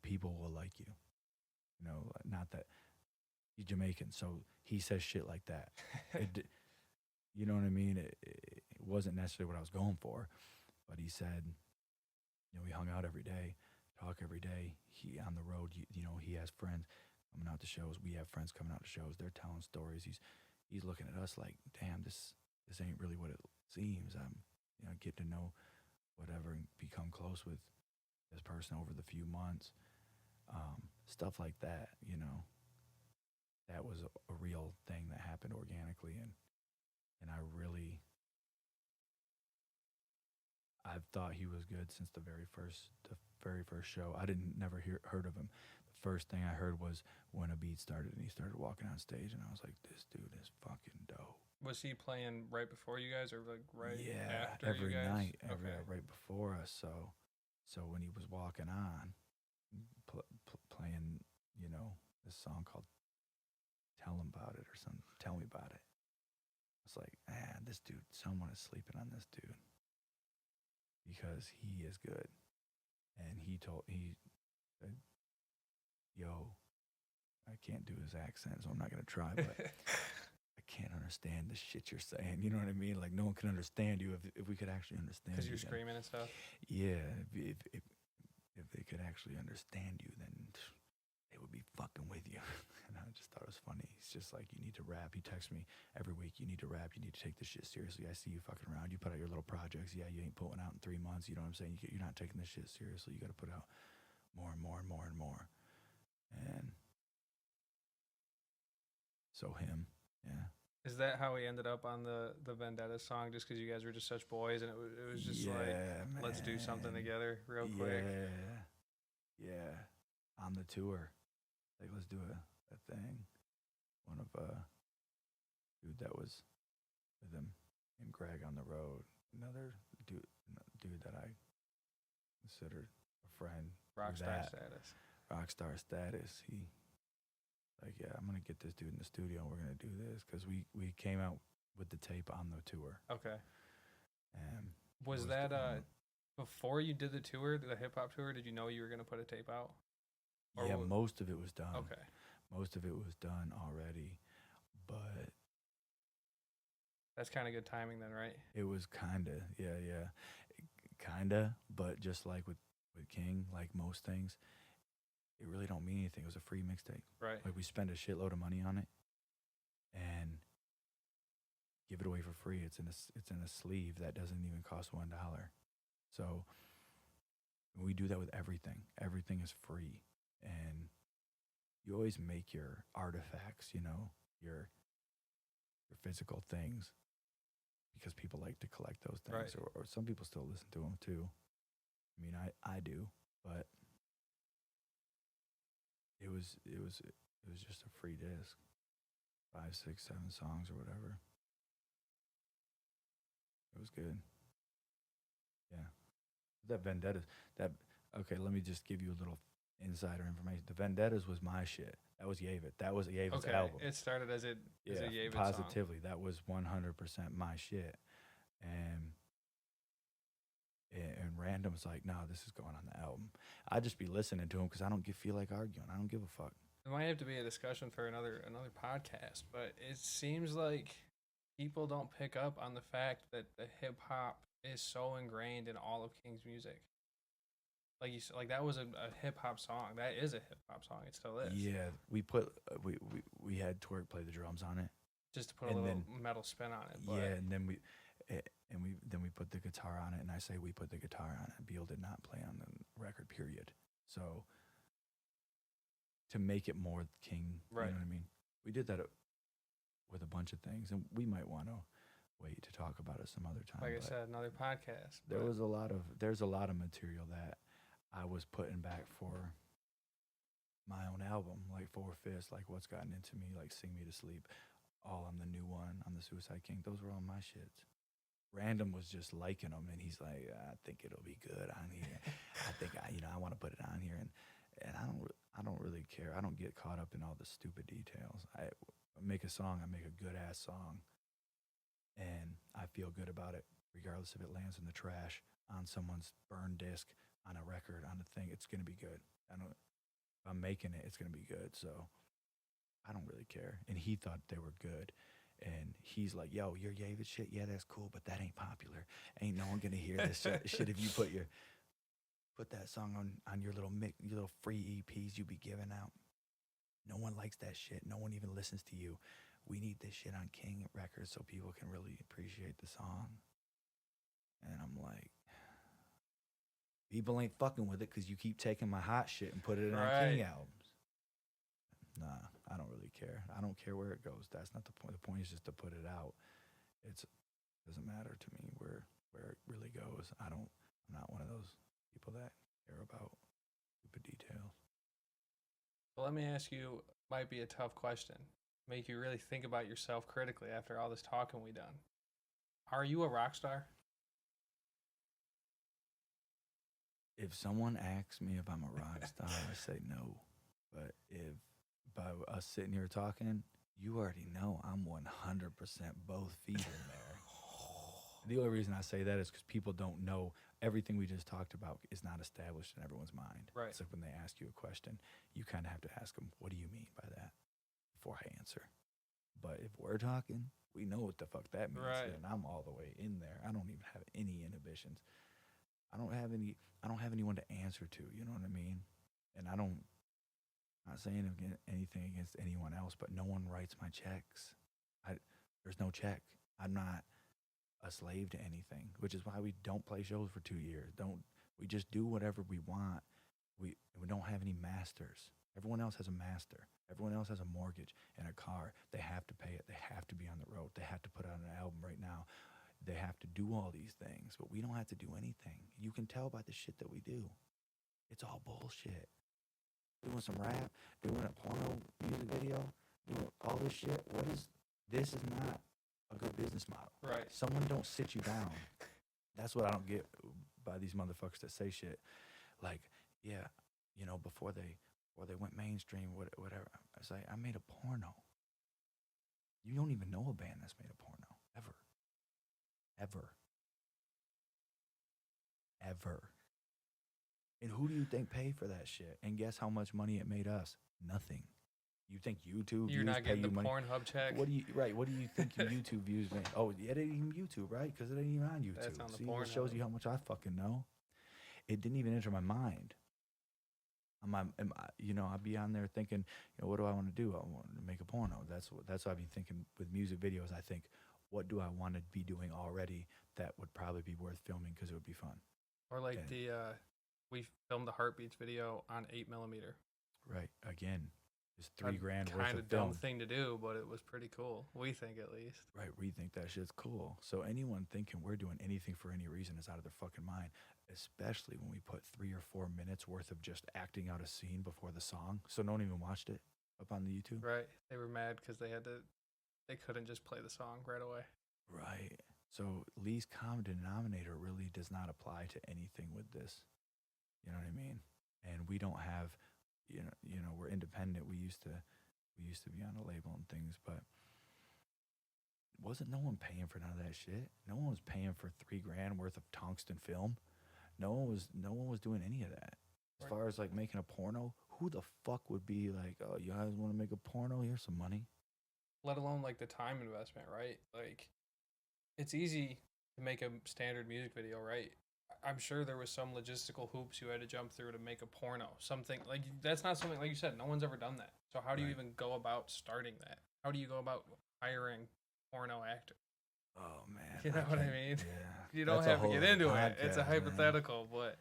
Speaker 1: people will like you. You know, not that he's Jamaican, so he says shit like that. You know what I mean? It wasn't necessarily what I was going for, but he said, you know, we hung out every day, talk every day. He on the road, you know, he has friends coming out to shows. We have friends coming out to shows. They're telling stories. He's looking at us like, damn, this ain't really what it seems. I'm, you know, get to know whatever and become close with this person over the few months. Stuff like that, you know. That was a real thing that happened organically, and I've thought he was good since the very first show. I never heard of him. The first thing I heard was when a beat started and he started walking on stage, and I was like, this dude is fucking dope.
Speaker 2: Was he playing right before you guys, or like right after
Speaker 1: every
Speaker 2: you guys?
Speaker 1: night, right before us. So when he was walking on, playing, you know, this song called "Tell Him About It" or something. Tell me about it. I was like, man, this dude, someone is sleeping on this dude because he is good. And he said, yo, I can't do his accent, so I'm not gonna try, but I can't understand the shit you're saying. You know what I mean? Like, no one can understand you if we could actually understand you.
Speaker 2: Because you're screaming and stuff?
Speaker 1: Yeah. If they could actually understand you, then they would be fucking with you. And I just thought it was funny. He it's just like, you need to rap. He texts me every week, you need to rap, you need to take this shit seriously. I see you fucking around. You put out your little projects. Yeah, you ain't putting out in 3 months. You know what I'm saying? You're not taking this shit seriously. You got to put out more and more and more and more. And so him, yeah.
Speaker 2: Is that how we ended up on the Vendetta song? Just because you guys were just such boys, and it was just like, let's do something together real quick.
Speaker 1: Yeah. On the tour, like, let's do a thing. One of dude that was with him and Greg on the road. Another dude that I considered a friend.
Speaker 2: Rockstar Status.
Speaker 1: Rockstar Status. He, like, yeah, I'm gonna get this dude in the studio and we're gonna do this, because we came out with the tape on the tour.
Speaker 2: Okay.
Speaker 1: And
Speaker 2: was that before you did the tour, the hip hop tour? Did you know you were gonna put a tape out?
Speaker 1: Yeah, most of it was done.
Speaker 2: Okay.
Speaker 1: Most of it was done already, but
Speaker 2: that's kind of good timing then, right?
Speaker 1: it was kinda, yeah, kinda. But just like with King, like most things, it really don't mean anything. It was a free mixtape.
Speaker 2: Right.
Speaker 1: Like, we spend a shitload of money on it and give it away for free. It's in a sleeve that doesn't even cost $1. So we do that with everything. Everything is free, and you always make your artifacts, you know, your physical things, because people like to collect those things,
Speaker 2: right.
Speaker 1: or some people still listen to them too. I mean, I do, but it was just a free disc, 5, 6, 7 songs or whatever. It was good. Yeah. That Vendettas, okay, let me just give you a little insider information. The Vendettas was my shit. That was Yavid. That was Yavid's album.
Speaker 2: It started as a Yavid
Speaker 1: positively.
Speaker 2: song.
Speaker 1: That was 100% my shit. And Random was like, no, this is going on the album. I'd just be listening to him because I don't feel like arguing. I don't give a fuck.
Speaker 2: It might have to be a discussion for another podcast, but it seems like people don't pick up on the fact that the hip hop is so ingrained in all of King's music. Like you said, like that was a hip hop song. That is a hip hop song. It still is.
Speaker 1: Yeah, we put we had Twerk play the drums on it,
Speaker 2: just to put a little metal spin on it. But
Speaker 1: yeah, and then we put the guitar on it, and I say we put the guitar on it. Beal did not play on the record, period. So to make it more King,
Speaker 2: right.
Speaker 1: You know what I mean? We did that with a bunch of things, and we might want to wait to talk about it some other time.
Speaker 2: Like I said, another podcast.
Speaker 1: There's a lot of material that I was putting back for my own album, like 4 Fists, like What's Gotten Into Me, like Sing Me to Sleep, all on the new one, on the Suicide King. Those were all my shits. Random was just liking them, and he's like, I think it'll be good on here. I think I want to put it on here, and I don't really care. I don't get caught up in all the stupid details. I make a song, I make a good ass song, and I feel good about it, regardless if it lands in the trash, on someone's burned disc, on a record, on a thing. It's gonna be good. If I'm making it, it's gonna be good. So I don't really care. And he thought they were good. And he's like, yo, your Yavid shit, yeah, that's cool, but that ain't popular. Ain't no one gonna hear this shit if you put that song on your little free EPs you be giving out. No one likes that shit. No one even listens to you. We need this shit on King Records so people can really appreciate the song. And I'm like, people ain't fucking with it because you keep taking my hot shit and put it in on King albums. Nah, I don't really care. I don't care where it goes. That's not the point. The point is just to put it out. It doesn't matter to me where it really goes. I'm not one of those people that care about stupid details.
Speaker 2: Well, let me ask you, might be a tough question. Make you really think about yourself critically after all this talking we done. Are you a rock star?
Speaker 1: If someone asks me if I'm a rock star, I say no. But if by us sitting here talking, you already know I'm 100% both feet in there. The only reason I say that is because people don't know everything we just talked about is not established in everyone's mind.
Speaker 2: Right.
Speaker 1: It's like when they ask you a question, you kind of have to ask them, what do you mean by that? Before I answer. But if we're talking, we know what the fuck that means.
Speaker 2: Right.
Speaker 1: And I'm all the way in there. I don't even have any inhibitions. I don't have anyone to answer to, you know what I mean? And I don't Not saying anything against anyone else, but no one writes my checks. There's no check. I'm not a slave to anything, which is why we don't play shows for 2 years. We just do whatever we want. We don't have any masters. Everyone else has a master. Everyone else has a mortgage and a car. They have to pay it. They have to be on the road. They have to put out an album right now. They have to do all these things, but we don't have to do anything. You can tell by the shit that we do. It's all bullshit. Doing some rap, doing a porno music video, doing all this shit. This is not a good business model.
Speaker 2: Right.
Speaker 1: Someone don't sit you down. That's what I don't get by these motherfuckers that say shit. Like, yeah, before they went mainstream, whatever. I say, I made a porno. You don't even know a band that's made a porno. Ever. And who do you think paid for that shit? And guess how much money it made us? Nothing. You think YouTube
Speaker 2: You're
Speaker 1: views
Speaker 2: not getting
Speaker 1: pay
Speaker 2: the
Speaker 1: you money?
Speaker 2: Pornhub check?
Speaker 1: What do you think your YouTube views make? Oh, it ain't even YouTube, right? Because it ain't even on YouTube.
Speaker 2: That's on the
Speaker 1: See,
Speaker 2: Pornhub.
Speaker 1: it shows you how much I fucking know. It didn't even enter my mind. I'd be on there thinking, what do I want to do? I want to make a porno. That's what I'd be thinking with music videos. I think, what do I want to be doing already that would probably be worth filming because it would be fun.
Speaker 2: Or like we filmed the Heartbeats video on 8mm.
Speaker 1: Right. Again, just $3,000 worth of
Speaker 2: Kind of
Speaker 1: film.
Speaker 2: dumb thing to do, but it was pretty cool. We think, at least.
Speaker 1: Right. We think that shit's cool. So anyone thinking we're doing anything for any reason is out of their fucking mind, especially when we put 3 or 4 minutes worth of just acting out a scene before the song. So no one even watched it up on the YouTube.
Speaker 2: Right. They were mad because they couldn't just play the song right away.
Speaker 1: Right. So least common denominator really does not apply to anything with this. You know what I mean? And we don't have, we're independent. We used to be on a label and things, but wasn't no one paying for none of that shit. No one was paying for $3,000 worth of tungsten film. No one was doing any of that. As far as like making a porno, who the fuck would be like, oh, you guys want to make a porno? Here's some money.
Speaker 2: Let alone like the time investment, right? Like, it's easy to make a standard music video, right? I'm sure there was some logistical hoops you had to jump through to make a porno. Something like that's not something, like you said, no one's ever done that. So how do you even go about starting that? How do you go about hiring porno actors?
Speaker 1: Oh man,
Speaker 2: you know what I mean?
Speaker 1: Yeah,
Speaker 2: You don't have to get into it. It's a hypothetical, man.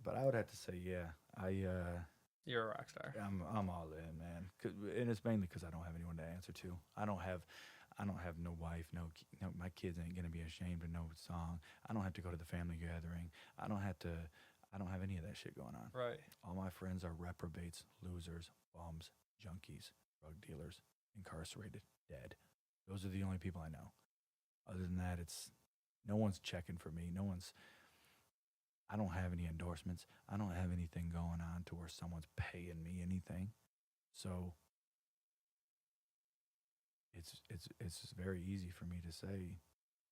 Speaker 1: But I would have to say, yeah,
Speaker 2: you're a rock star.
Speaker 1: I'm all in, man. And it's mainly because I don't have anyone to answer to. I don't have no wife, no, my kids ain't gonna be ashamed of no song. I don't have to go to the family gathering. I don't have any of that shit going on.
Speaker 2: Right.
Speaker 1: All my friends are reprobates, losers, bums, junkies, drug dealers, incarcerated, dead. Those are the only people I know. Other than that, no one's checking for me. I don't have any endorsements. I don't have anything going on to where someone's paying me anything. So it's very easy for me to say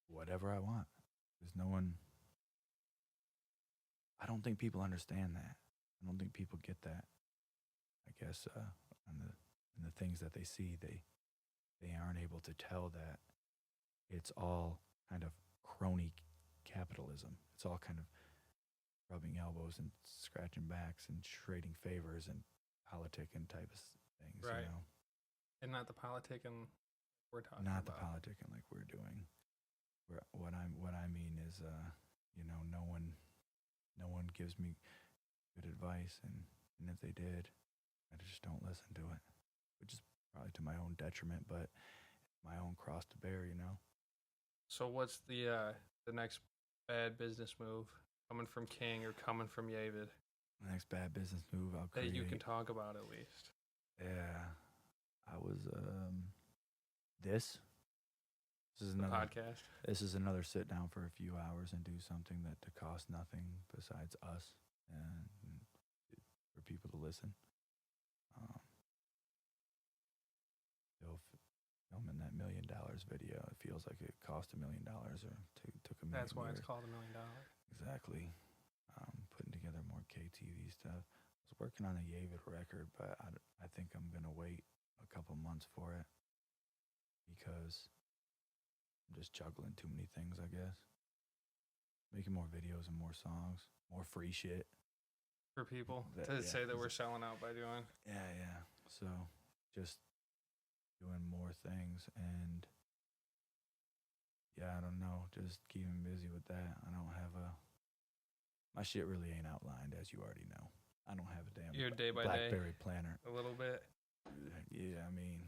Speaker 1: whatever I want. There's no one. I don't think people understand that. I don't think people get that. I guess in the things that they see, they aren't able to tell that it's all kind of crony capitalism. It's all kind of rubbing elbows and scratching backs and trading favors and politicking type of things.
Speaker 2: Right.
Speaker 1: You know?
Speaker 2: And not the politicking we're talking
Speaker 1: not
Speaker 2: about.
Speaker 1: The politicking like we're doing. What I mean is, no one gives me good advice, and if they did, I just don't listen to it, which is probably to my own detriment, but my own cross to bear,
Speaker 2: So what's the next bad business move coming from King or coming from Yavid?
Speaker 1: The next bad business move I'll create.
Speaker 2: That you can talk about at least.
Speaker 1: Yeah, I was This is another
Speaker 2: podcast.
Speaker 1: This is another sit down for a few hours and do something that costs nothing besides us and for people to listen. Filming that $1 million video, it feels like it cost $1 million or took $1 million.
Speaker 2: That's why it's called $1 million.
Speaker 1: Exactly. Putting together more KTV stuff. I was working on a Yavid record, but I think I'm gonna wait a couple months for it because I'm just juggling too many things, I guess. Making more videos and more songs, more free shit.
Speaker 2: for people to say that we're selling out by doing.
Speaker 1: Yeah. So just doing more things, and I don't know, just keeping busy with that. I don't have my shit really ain't outlined, as you already know. I don't have a damn
Speaker 2: Your day by
Speaker 1: BlackBerry
Speaker 2: day
Speaker 1: planner.
Speaker 2: a little bit.
Speaker 1: Yeah, I mean,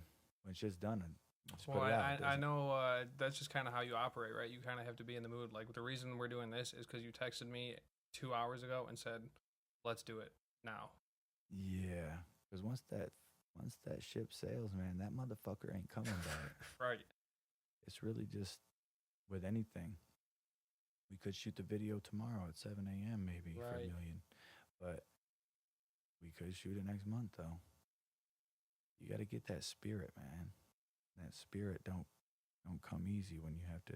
Speaker 1: when shit's done,
Speaker 2: well, I know that's just kind of how you operate, right? You kind of have to be in the mood. Like, the reason we're doing this is because you texted me 2 hours ago and said, "Let's do it now."
Speaker 1: Yeah, because once that ship sails, man, that motherfucker ain't coming back.
Speaker 2: Right.
Speaker 1: It's really just with anything. We could shoot the video tomorrow at 7 a.m. maybe for $1 million, but we could shoot it next month though. You got to get that spirit, man. That spirit don't come easy when you have to,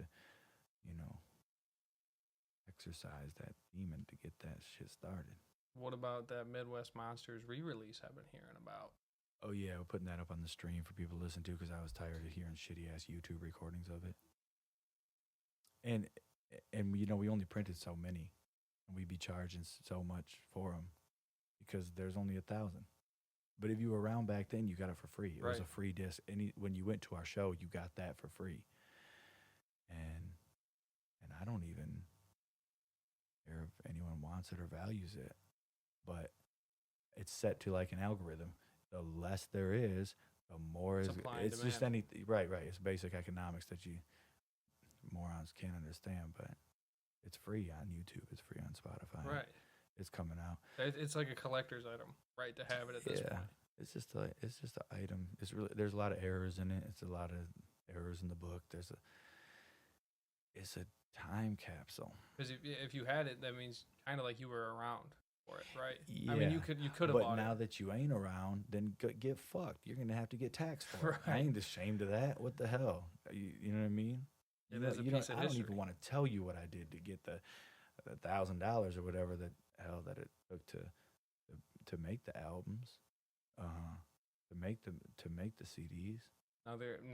Speaker 1: exercise that demon to get that shit started.
Speaker 2: What about that Midwest Monsters re-release I've been hearing about?
Speaker 1: Oh yeah, we're putting that up on the stream for people to listen to because I was tired of hearing shitty ass YouTube recordings of it. And we only printed so many, and we'd be charging so much for them because there's only 1,000. But if you were around back then, you got it for free. It was a free disc. When you went to our show, you got that for free. And I don't even care if anyone wants it or values it, but it's set to like an algorithm. The less there is, the more is. It's just anything. Right. It's basic economics that you morons can't understand, but it's free on YouTube. It's free on Spotify.
Speaker 2: Right.
Speaker 1: It's coming out.
Speaker 2: It's like a collector's item, right? To have it at this point.
Speaker 1: It's just an item. It's really, there's a lot of errors in it. It's a lot of errors in the book. It's a time capsule.
Speaker 2: Because if you had it, that means kind of like you were around for it, right?
Speaker 1: Yeah.
Speaker 2: I mean, you could have bought it.
Speaker 1: But now that you ain't around, then get fucked. You're gonna have to get taxed for it.
Speaker 2: Right.
Speaker 1: I ain't ashamed of that. What the hell? You know what I mean?
Speaker 2: It is a piece of history.
Speaker 1: I don't even want to tell you what I did to get the $1,000 or whatever the hell that it took to make the albums, to make the CDs.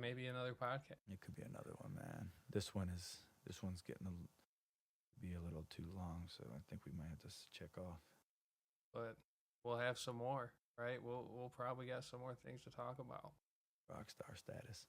Speaker 2: Maybe another podcast.
Speaker 1: It could be another one, man. This one's getting to be a little too long, so I think we might have to check off.
Speaker 2: But we'll have some more, right? We'll probably got some more things to talk about.
Speaker 1: Rockstar Status.